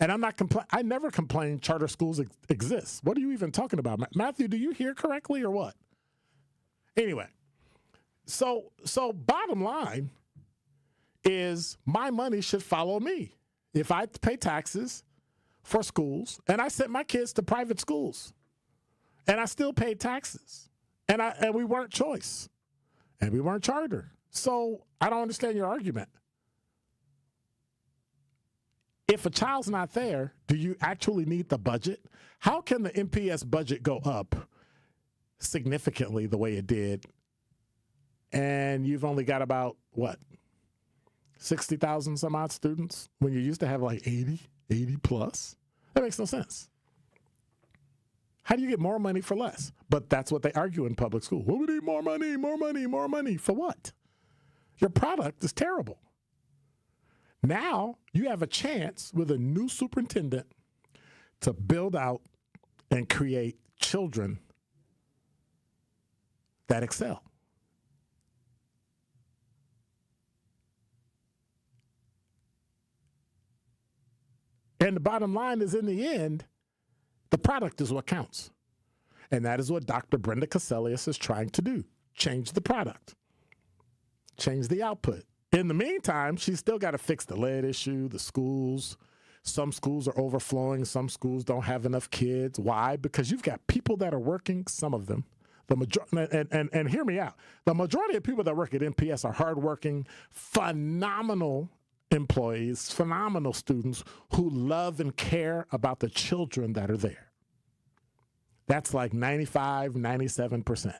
And I'm not I never complained charter schools exist. What are you even talking about? Matthew, do you hear correctly or what? Anyway, so bottom line is my money should follow me. If I pay taxes for schools, and I sent my kids to private schools, and I still paid taxes, and we weren't choice, and we weren't charter. So I don't understand your argument. If a child's not there, do you actually need the budget? How can the MPS budget go up significantly the way it did, and you've only got about, 60,000 some odd students when you used to have like 80 plus? That makes no sense. How do you get more money for less? But that's what they argue in public school. Well, we need more money, more money, more money. For what? Your product is terrible. Now you have a chance with a new superintendent to build out and create children that excel. And the bottom line is, in the end, the product is what counts. And that is what Dr. Brenda Cassellius is trying to do. Change the product. Change the output. In the meantime, she's still got to fix the lead issue, the schools. Some schools are overflowing. Some schools don't have enough kids. Why? Because you've got people that are working, some of them. And hear me out. The majority of people that work at MPS are hardworking, phenomenal employees, phenomenal students who love and care about the children that are there. That's like 95, 97%.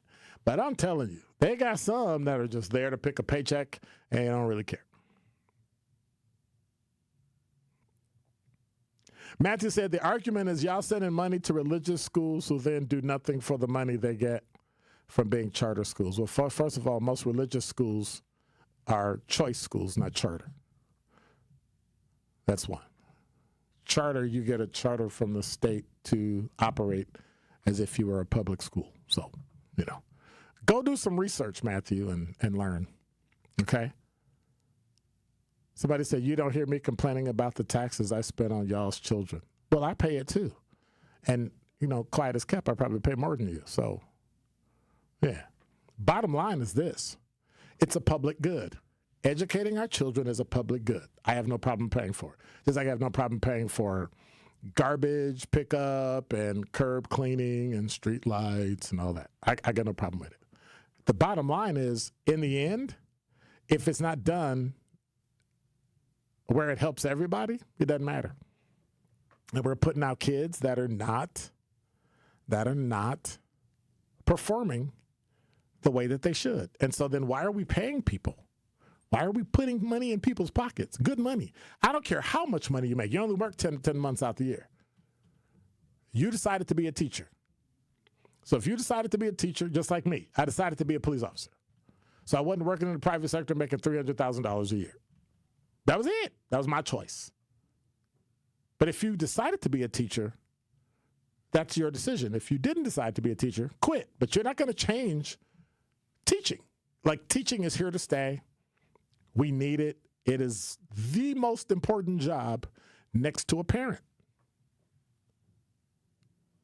But I'm telling you, they got some that are just there to pick a paycheck and they don't really care. Matthew said, the argument is y'all sending money to religious schools who then do nothing for the money they get from being charter schools. Well, first of all, most religious schools are choice schools, not charter. That's one. Charter, you get a charter from the state to operate as if you were a public school. So, go do some research, Matthew, and learn. Okay? Somebody said, you don't hear me complaining about the taxes I spend on y'all's children. Well, I pay it too. And, quiet as kept, I probably pay more than you. So, yeah. Bottom line is this. It's a public good. Educating our children is a public good. I have no problem paying for it. Just like I have no problem paying for garbage pickup and curb cleaning and street lights and all that. I got no problem with it. The bottom line is, in the end, if it's not done where it helps everybody, it doesn't matter. And we're putting out kids that are not performing the way that they should. And so then why are we paying people? Why are we putting money in people's pockets? Good money. I don't care how much money you make. You only work 10 months out the year. You decided to be a teacher. So if you decided to be a teacher, just like me, I decided to be a police officer. So I wasn't working in the private sector making $300,000 a year. That was it. That was my choice. But if you decided to be a teacher, that's your decision. If you didn't decide to be a teacher, quit. But you're not going to change teaching. Like, teaching is here to stay. We need it. It is the most important job next to a parent.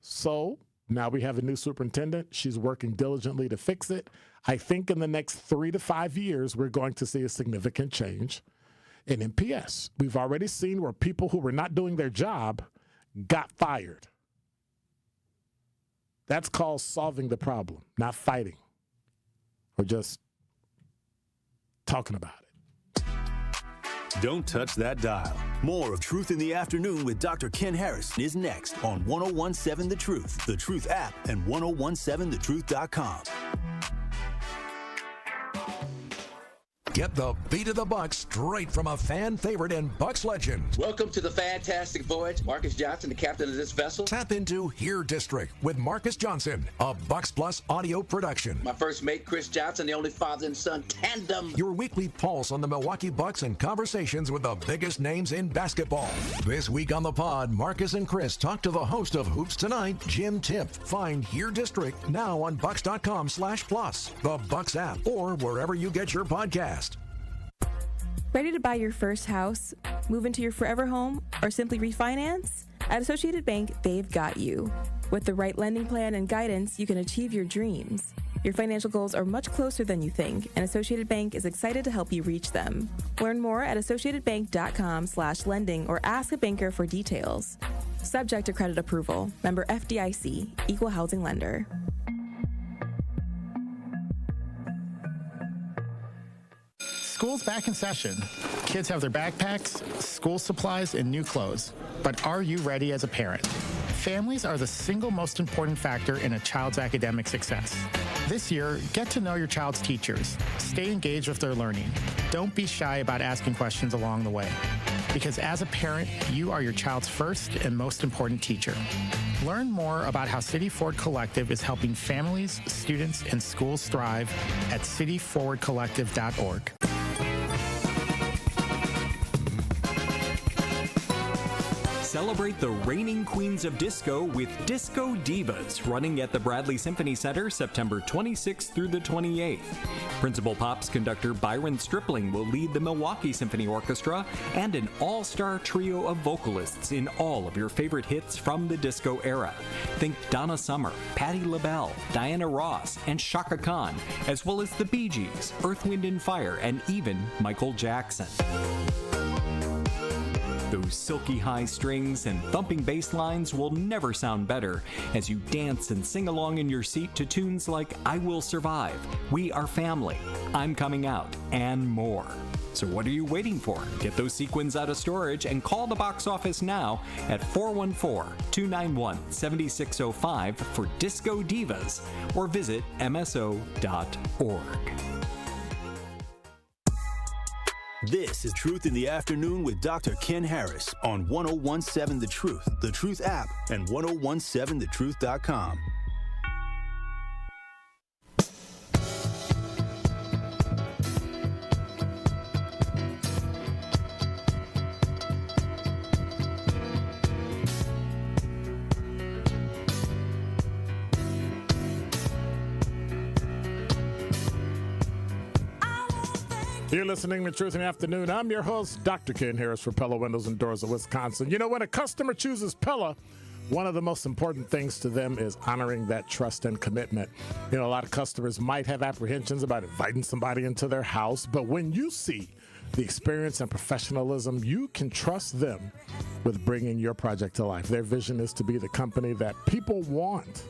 So now we have a new superintendent. She's working diligently to fix it. I think in the next 3 to 5 years, we're going to see a significant change in MPS. We've already seen where people who were not doing their job got fired. That's called solving the problem, not fighting or just talking about it. Don't touch that dial. More of Truth in the Afternoon with Dr. Ken Harris is next on 1017 The Truth, The Truth app, and 1017thetruth.com. Get the beat of the Bucks straight from a fan favorite and Bucks legend. Welcome to the fantastic voyage. Marcus Johnson, the captain of this vessel. Tap into Here District with Marcus Johnson, a Bucks Plus audio production. My first mate, Chris Johnson, the only father and son tandem. Your weekly pulse on the Milwaukee Bucks and conversations with the biggest names in basketball. This week on the pod, Marcus and Chris talk to the host of Hoops Tonight, Jim Tipp. Find Here District now on Bucks.com/plus, the Bucks app, or wherever you get your podcast. Ready to buy your first house, move into your forever home, or simply refinance? At Associated Bank, they've got you. With the right lending plan and guidance, you can achieve your dreams. Your financial goals are much closer than you think, and Associated Bank is excited to help you reach them. Learn more at associatedbank.com/lending or ask a banker for details. Subject to credit approval. Member FDIC, Equal Housing Lender. School's back in session. Kids have their backpacks, school supplies, and new clothes. But are you ready as a parent? Families are the single most important factor in a child's academic success. This year, get to know your child's teachers. Stay engaged with their learning. Don't be shy about asking questions along the way. Because as a parent, you are your child's first and most important teacher. Learn more about how City Forward Collective is helping families, students, and schools thrive at cityforwardcollective.org. Celebrate the reigning queens of disco with Disco Divas, running at the Bradley Symphony Center September 26th through the 28th. Principal Pops conductor Byron Stripling will lead the Milwaukee Symphony Orchestra and an all-star trio of vocalists in all of your favorite hits from the disco era. Think Donna Summer, Patti LaBelle, Diana Ross, and Chaka Khan, as well as the Bee Gees, Earth, Wind & Fire, and even Michael Jackson. Those silky high strings and thumping bass lines will never sound better as you dance and sing along in your seat to tunes like I Will Survive, We Are Family, I'm Coming Out, and more. So what are you waiting for? Get those sequins out of storage and call the box office now at 414-291-7605 for Disco Divas or visit mso.org. This is Truth in the Afternoon with Dr. Ken Harris on 1017 The Truth app, and 1017thetruth.com. You're listening to Truth in the Afternoon. I'm your host, Dr. Ken Harris for Pella Windows and Doors of Wisconsin. You know, when a customer chooses Pella, one of the most important things to them is honoring that trust and commitment. You know, a lot of customers might have apprehensions about inviting somebody into their house, but when you see the experience and professionalism, you can trust them with bringing your project to life. Their vision is to be the company that people want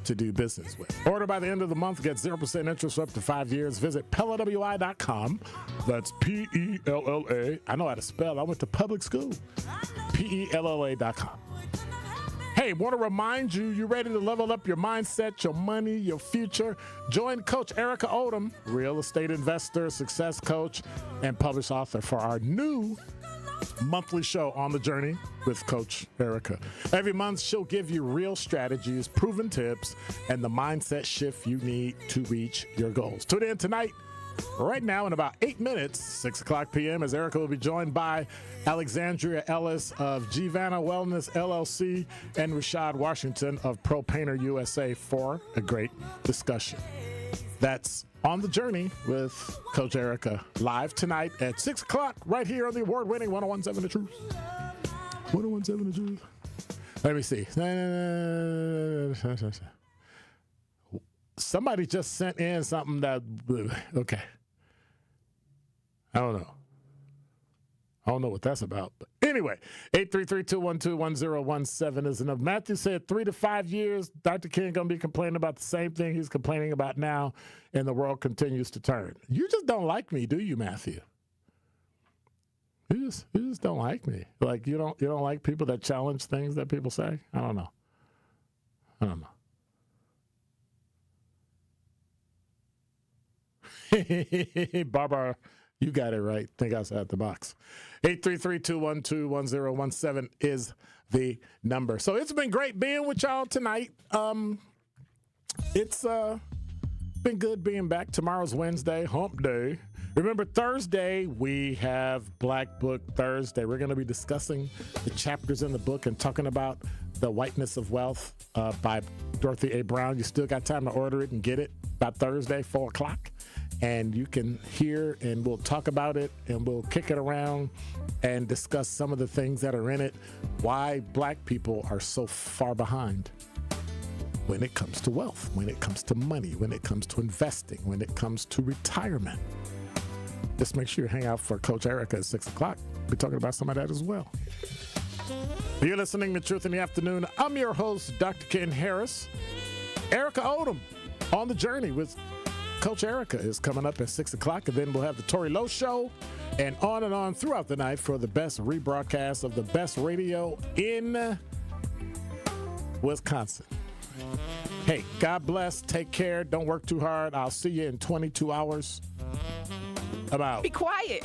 to do business with. Order by the end of the month, get 0% interest for up to 5 years. Visit PellaWI.com. That's P-E-L-L-A. I know how to spell. I went to public school. P-E-L-L-A.com. Hey, want to remind you, you ready to level up your mindset, your money, your future? Join Coach Erica Odom, real estate investor, success coach, and published author for our new monthly show On the Journey with Coach Erica. Every month, she'll give you real strategies, proven tips, and the mindset shift you need to reach your goals. Tune in tonight, right now, in about 8 minutes, 6 o'clock p.m., as Erica will be joined by Alexandria Ellis of Giovanna Wellness LLC and Rashad Washington of Pro Painter USA for a great discussion. That's On the Journey with Coach Erica, live tonight at 6 o'clock, right here on the award-winning 1017 The Truth. 1017 The Truth. Let me see. Somebody just sent in something that, okay. I don't know. I don't know what that's about. But anyway, 833-212-1017 is enough. Matthew said 3 to 5 years, Dr. King going to be complaining about the same thing he's complaining about now, and the world continues to turn. You just don't like me, do you, Matthew? You just don't like me. Like you don't like people that challenge things that people say? I don't know. Barbara, you got it right. Think outside the box. 833-212-1017 is the number. So it's been great being with y'all tonight. It's been good being back. Tomorrow's Wednesday, hump day. Remember, Thursday, we have Black Book Thursday. We're going to be discussing the chapters in the book and talking about The Whiteness of Wealth by Dorothy A. Brown. You still got time to order it and get it by Thursday, 4 o'clock. And you can hear, and we'll talk about it, and we'll kick it around and discuss some of the things that are in it, why black people are so far behind. when it comes to wealth, when it comes to money, when it comes to investing, when it comes to retirement. Just make sure you hang out for Coach Erica at 6 o'clock. We're talking about some of that as well. You're listening to Truth in the Afternoon. I'm your host, Dr. Ken Harris. Erica Odom on the journey with Coach Erica is coming up at 6 o'clock, and then we'll have the Tori Lowe Show and on throughout the night for the best rebroadcast of the best radio in Wisconsin. Hey, God bless. Take care. Don't work too hard. I'll see you in 22 hours. About. Be quiet.